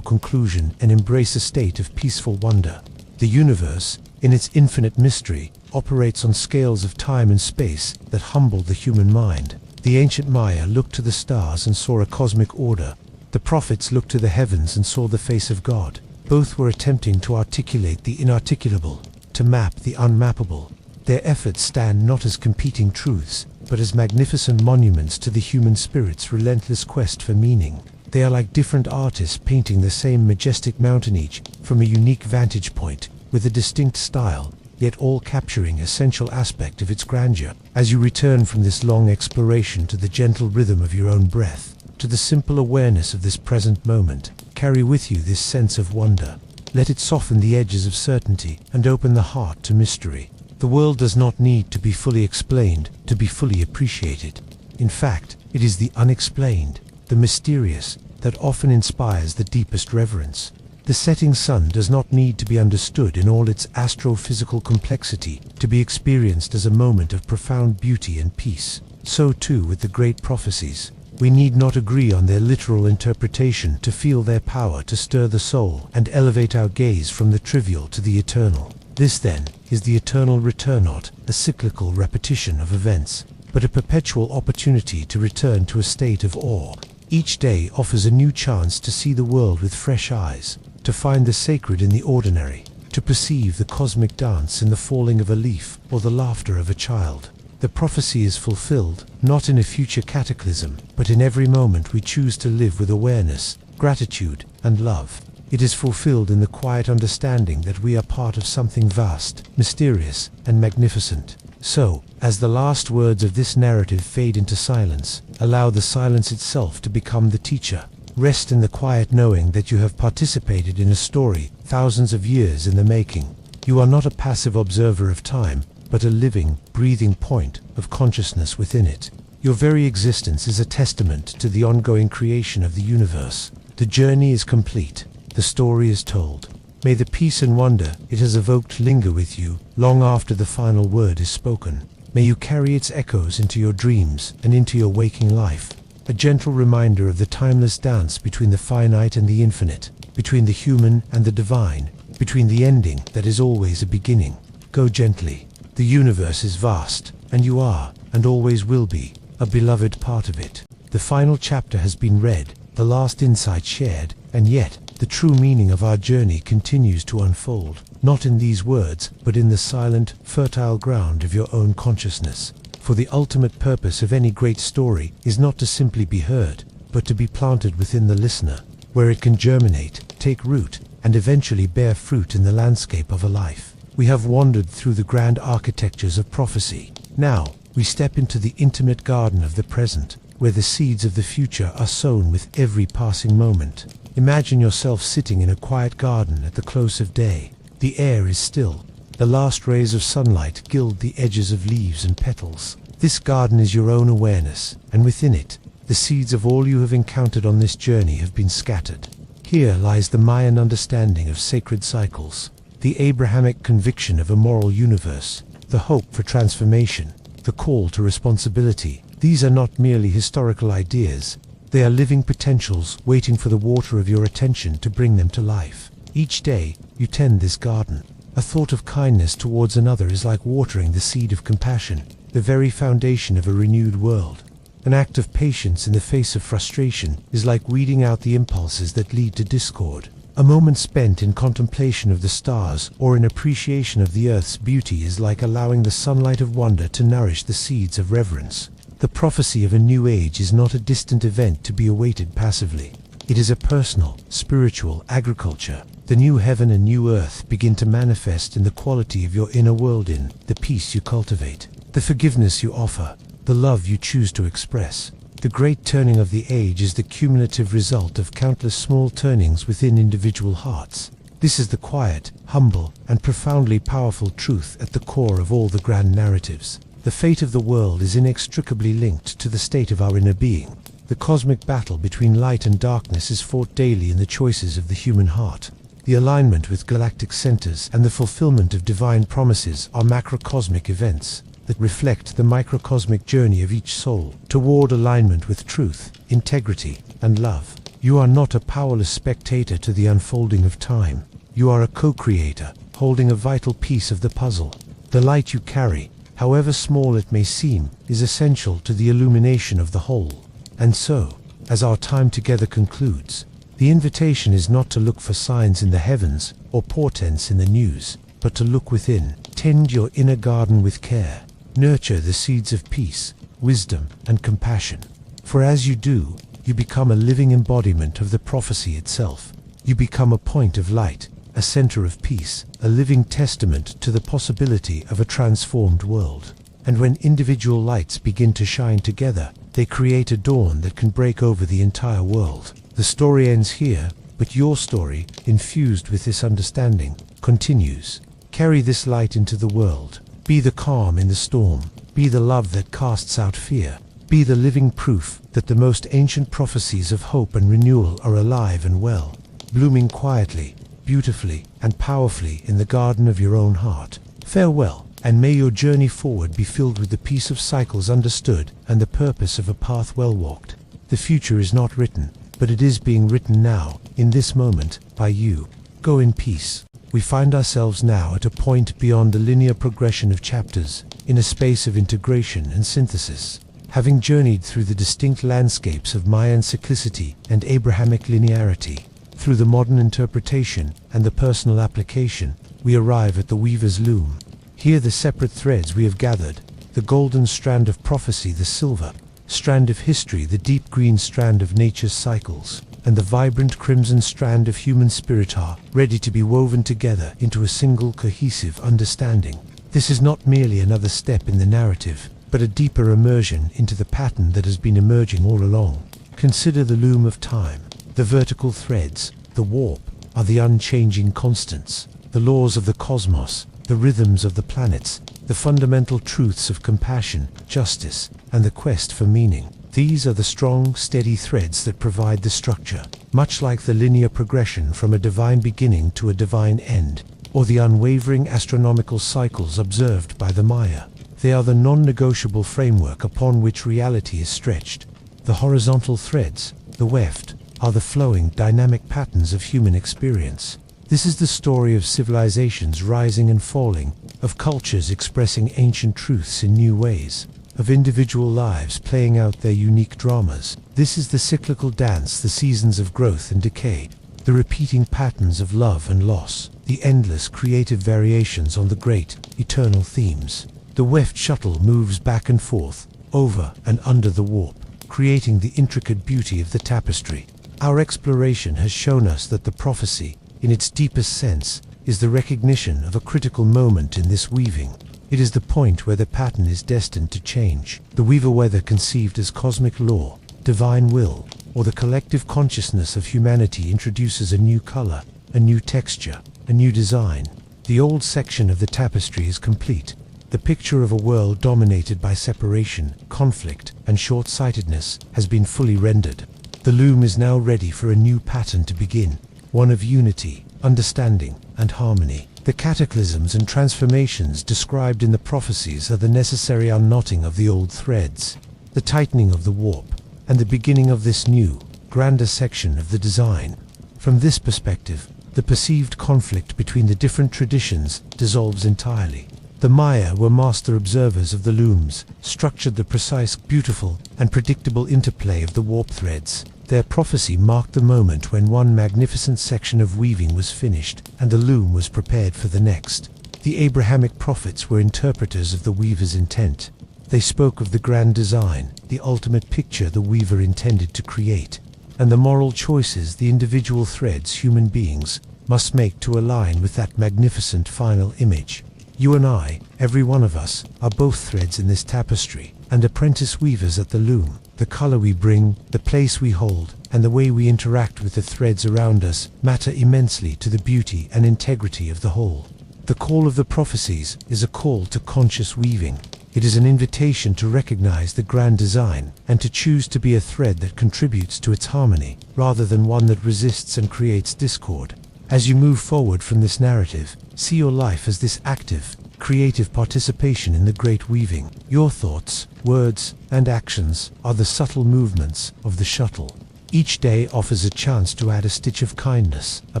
conclusion and embrace a state of peaceful wonder. The universe, in its infinite mystery, operates on scales of time and space that humble the human mind. The ancient Maya looked to the stars and saw a cosmic order. The prophets looked to the heavens and saw the face of God. Both were attempting to articulate the inarticulable, to map the unmappable. Their efforts stand not as competing truths, but as magnificent monuments to the human spirit's relentless quest for meaning. They are like different artists painting the same majestic mountain, each from a unique vantage point, with a distinct style, yet all capturing an essential aspect of its grandeur. As you return from this long exploration to the gentle rhythm of your own breath, to the simple awareness of this present moment, carry with you this sense of wonder. Let it soften the edges of certainty and open the heart to mystery. The world does not need to be fully explained to be fully appreciated. In fact, it is the unexplained, the mysterious, that often inspires the deepest reverence. The setting sun does not need to be understood in all its astrophysical complexity to be experienced as a moment of profound beauty and peace. So too with the great prophecies. We need not agree on their literal interpretation to feel their power to stir the soul and elevate our gaze from the trivial to the eternal. This, then, is the eternal return, not a cyclical repetition of events, but a perpetual opportunity to return to a state of awe. Each day offers a new chance to see the world with fresh eyes, to find the sacred in the ordinary, to perceive the cosmic dance in the falling of a leaf or the laughter of a child. The prophecy is fulfilled, not in a future cataclysm, but in every moment we choose to live with awareness, gratitude, and love. It is fulfilled in the quiet understanding that we are part of something vast, mysterious, and magnificent. So, as the last words of this narrative fade into silence, allow the silence itself to become the teacher. Rest in the quiet knowing that you have participated in a story thousands of years in the making. You are not a passive observer of time, but a living, breathing point of consciousness within it. Your very existence is a testament to the ongoing creation of the universe. The journey is complete. The story is told. May the peace and wonder it has evoked linger with you long after the final word is spoken. May you carry its echoes into your dreams and into your waking life. A gentle reminder of the timeless dance between the finite and the infinite, between the human and the divine, between the ending that is always a beginning. Go gently. The universe is vast, and you are, and always will be, a beloved part of it. The final chapter has been read, the last insight shared, and yet, the true meaning of our journey continues to unfold, not in these words, but in the silent, fertile ground of your own consciousness. For the ultimate purpose of any great story is not to simply be heard, but to be planted within the listener, where it can germinate, take root, and eventually bear fruit in the landscape of a life. We have wandered through the grand architectures of prophecy. Now, we step into the intimate garden of the present, where the seeds of the future are sown with every passing moment. Imagine yourself sitting in a quiet garden at the close of day. The air is still. The last rays of sunlight gild the edges of leaves and petals. This garden is your own awareness, and within it, the seeds of all you have encountered on this journey have been scattered. Here lies the Mayan understanding of sacred cycles, the Abrahamic conviction of a moral universe, the hope for transformation, the call to responsibility. These are not merely historical ideas. They are living potentials waiting for the water of your attention to bring them to life. Each day, you tend this garden. A thought of kindness towards another is like watering the seed of compassion, the very foundation of a renewed world. An act of patience in the face of frustration is like weeding out the impulses that lead to discord. A moment spent in contemplation of the stars or in appreciation of the earth's beauty is like allowing the sunlight of wonder to nourish the seeds of reverence. The prophecy of a new age is not a distant event to be awaited passively. It is a personal, spiritual agriculture. The new heaven and new earth begin to manifest in the quality of your inner world, in the peace you cultivate, the forgiveness you offer, the love you choose to express. The great turning of the age is the cumulative result of countless small turnings within individual hearts. This is the quiet, humble, and profoundly powerful truth at the core of all the grand narratives. The fate of the world is inextricably linked to the state of our inner being. The cosmic battle between light and darkness is fought daily in the choices of the human heart. The alignment with galactic centers and the fulfillment of divine promises are macrocosmic events that reflect the microcosmic journey of each soul toward alignment with truth, integrity, and love. You are not a powerless spectator to the unfolding of time. You are a co-creator, holding a vital piece of the puzzle. The light you carry, however small it may seem, is essential to the illumination of the whole. And so, as our time together concludes, the invitation is not to look for signs in the heavens or portents in the news, but to look within. Tend your inner garden with care. Nurture the seeds of peace, wisdom, and compassion. For as you do, you become a living embodiment of the prophecy itself. You become a point of light, a center of peace, a living testament to the possibility of a transformed world. And when individual lights begin to shine together, they create a dawn that can break over the entire world. The story ends here, but your story, infused with this understanding, continues. Carry this light into the world. Be the calm in the storm. Be the love that casts out fear. Be the living proof that the most ancient prophecies of hope and renewal are alive and well, blooming quietly, beautifully, and powerfully in the garden of your own heart. Farewell, and may your journey forward be filled with the peace of cycles understood and the purpose of a path well walked. The future is not written, but it is being written now, in this moment, by you. Go in peace. We find ourselves now at a point beyond the linear progression of chapters, in a space of integration and synthesis. Having journeyed through the distinct landscapes of Mayan cyclicity and Abrahamic linearity, through the modern interpretation and the personal application, we arrive at the weaver's loom. Here the separate threads we have gathered, the golden strand of prophecy, the silver strand of history, the deep green strand of nature's cycles, and the vibrant crimson strand of human spirit are ready to be woven together into a single cohesive understanding. This is not merely another step in the narrative, but a deeper immersion into the pattern that has been emerging all along. Consider the loom of time. The vertical threads, the warp, are the unchanging constants, the laws of the cosmos, the rhythms of the planets, the fundamental truths of compassion, justice, and the quest for meaning. These are the strong, steady threads that provide the structure, much like the linear progression from a divine beginning to a divine end, or the unwavering astronomical cycles observed by the Maya. They are the non-negotiable framework upon which reality is stretched. The horizontal threads, the weft, are the flowing, dynamic patterns of human experience. This is the story of civilizations rising and falling, of cultures expressing ancient truths in new ways, of individual lives playing out their unique dramas. This is the cyclical dance, the seasons of growth and decay, the repeating patterns of love and loss, the endless creative variations on the great, eternal themes. The weft shuttle moves back and forth, over and under the warp, creating the intricate beauty of the tapestry. Our exploration has shown us that the prophecy, in its deepest sense, is the recognition of a critical moment in this weaving. It is the point where the pattern is destined to change. The weaver, whether conceived as cosmic law, divine will, or the collective consciousness of humanity, introduces a new color, a new texture, a new design. The old section of the tapestry is complete. The picture of a world dominated by separation, conflict, and short-sightedness has been fully rendered. The loom is now ready for a new pattern to begin, one of unity, understanding, and harmony. The cataclysms and transformations described in the prophecies are the necessary unknotting of the old threads, the tightening of the warp, and the beginning of this new, grander section of the design. From this perspective, the perceived conflict between the different traditions dissolves entirely. The Maya were master observers of the looms, structured the precise, beautiful, and predictable interplay of the warp threads. Their prophecy marked the moment when one magnificent section of weaving was finished, and the loom was prepared for the next. The Abrahamic prophets were interpreters of the weaver's intent. They spoke of the grand design, the ultimate picture the weaver intended to create, and the moral choices the individual threads, human beings, must make to align with that magnificent final image. You and I, every one of us, are both threads in this tapestry, and apprentice weavers at the loom. The color we bring, the place we hold, and the way we interact with the threads around us matter immensely to the beauty and integrity of the whole. The call of the prophecies is a call to conscious weaving. It is an invitation to recognize the grand design and to choose to be a thread that contributes to its harmony, rather than one that resists and creates discord. As you move forward from this narrative, see your life as this active, creative participation in the great weaving. Your thoughts, words, and actions are the subtle movements of the shuttle. Each day offers a chance to add a stitch of kindness, a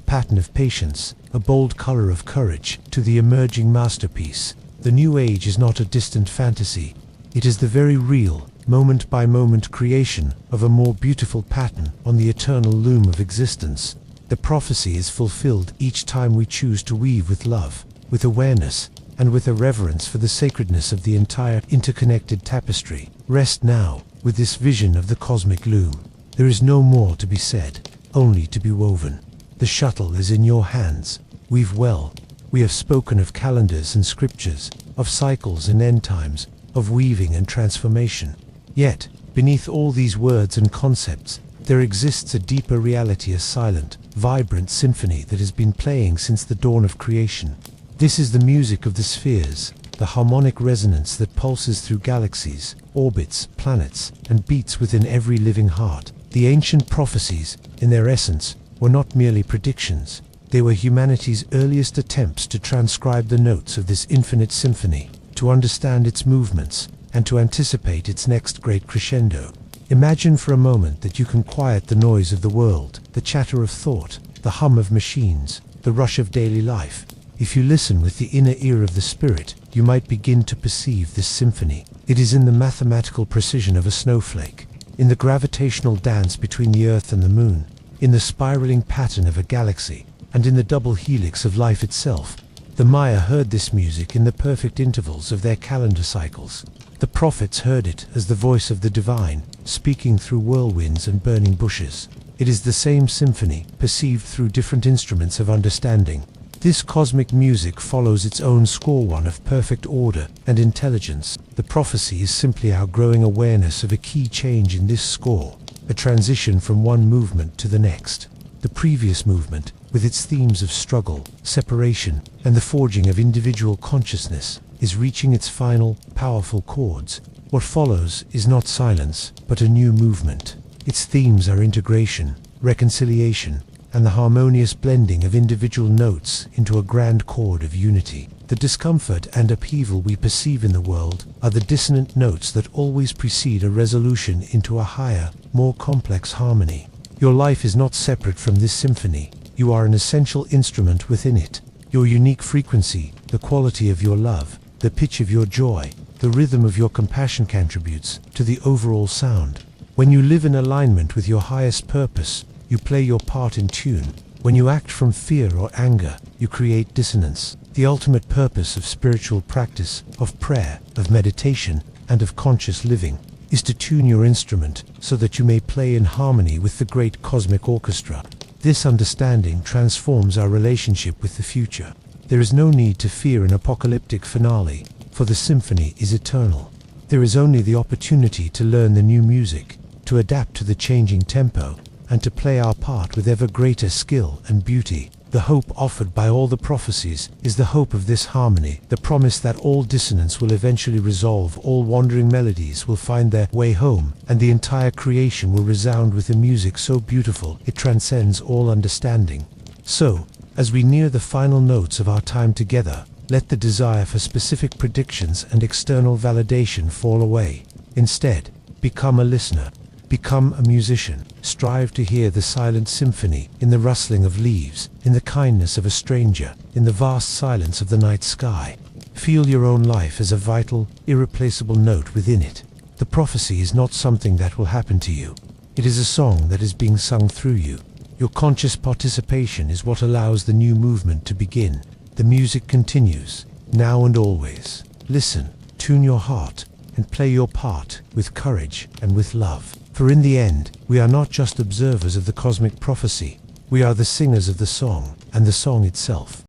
pattern of patience, a bold color of courage to the emerging masterpiece. The new age is not a distant fantasy. It is the very real, moment-by-moment creation of a more beautiful pattern on the eternal loom of existence. The prophecy is fulfilled each time we choose to weave with love, with awareness, and with a reverence for the sacredness of the entire interconnected tapestry. Rest now, with this vision of the cosmic loom. There is no more to be said, only to be woven. The shuttle is in your hands. Weave well. We have spoken of calendars and scriptures, of cycles and end times, of weaving and transformation. Yet, beneath all these words and concepts, there exists a deeper reality, a silent, vibrant symphony that has been playing since the dawn of creation. This is the music of the spheres, the harmonic resonance that pulses through galaxies, orbits, planets, and beats within every living heart. The ancient prophecies, in their essence, were not merely predictions. They were humanity's earliest attempts to transcribe the notes of this infinite symphony, to understand its movements, and to anticipate its next great crescendo. Imagine for a moment that you can quiet the noise of the world, the chatter of thought, the hum of machines, the rush of daily life. If you listen with the inner ear of the spirit, you might begin to perceive this symphony. It is in the mathematical precision of a snowflake, in the gravitational dance between the Earth and the Moon, in the spiraling pattern of a galaxy, and in the double helix of life itself. The Maya heard this music in the perfect intervals of their calendar cycles. The prophets heard it as the voice of the divine, speaking through whirlwinds and burning bushes. It is the same symphony, perceived through different instruments of understanding. This cosmic music follows its own score, one of perfect order and intelligence. The prophecy is simply our growing awareness of a key change in this score, a transition from one movement to the next. The previous movement, with its themes of struggle, separation, and the forging of individual consciousness, is reaching its final, powerful chords. What follows is not silence, but a new movement. Its themes are integration, reconciliation, and the harmonious blending of individual notes into a grand chord of unity. The discomfort and upheaval we perceive in the world are the dissonant notes that always precede a resolution into a higher, more complex harmony. Your life is not separate from this symphony. You are an essential instrument within it. Your unique frequency, the quality of your love, the pitch of your joy, the rhythm of your compassion contributes to the overall sound. When you live in alignment with your highest purpose, you play your part in tune. When you act from fear or anger, you create dissonance. The ultimate purpose of spiritual practice, of prayer, of meditation, and of conscious living is to tune your instrument so that you may play in harmony with the great cosmic orchestra. This understanding transforms our relationship with the future. There is no need to fear an apocalyptic finale, for the symphony is eternal. There is only the opportunity to learn the new music, to adapt to the changing tempo, and to play our part with ever greater skill and beauty. The hope offered by all the prophecies is the hope of this harmony, the promise that all dissonance will eventually resolve, all wandering melodies will find their way home, and the entire creation will resound with a music so beautiful it transcends all understanding. So, as we near the final notes of our time together, let the desire for specific predictions and external validation fall away. Instead, become a listener. Become a musician. Strive to hear the silent symphony in the rustling of leaves, in the kindness of a stranger, in the vast silence of the night sky. Feel your own life as a vital, irreplaceable note within it. The prophecy is not something that will happen to you. It is a song that is being sung through you. Your conscious participation is what allows the new movement to begin. The music continues, now and always. Listen, tune your heart, and play your part with courage and with love. For in the end, we are not just observers of the cosmic prophecy, we are the singers of the song, and the song itself.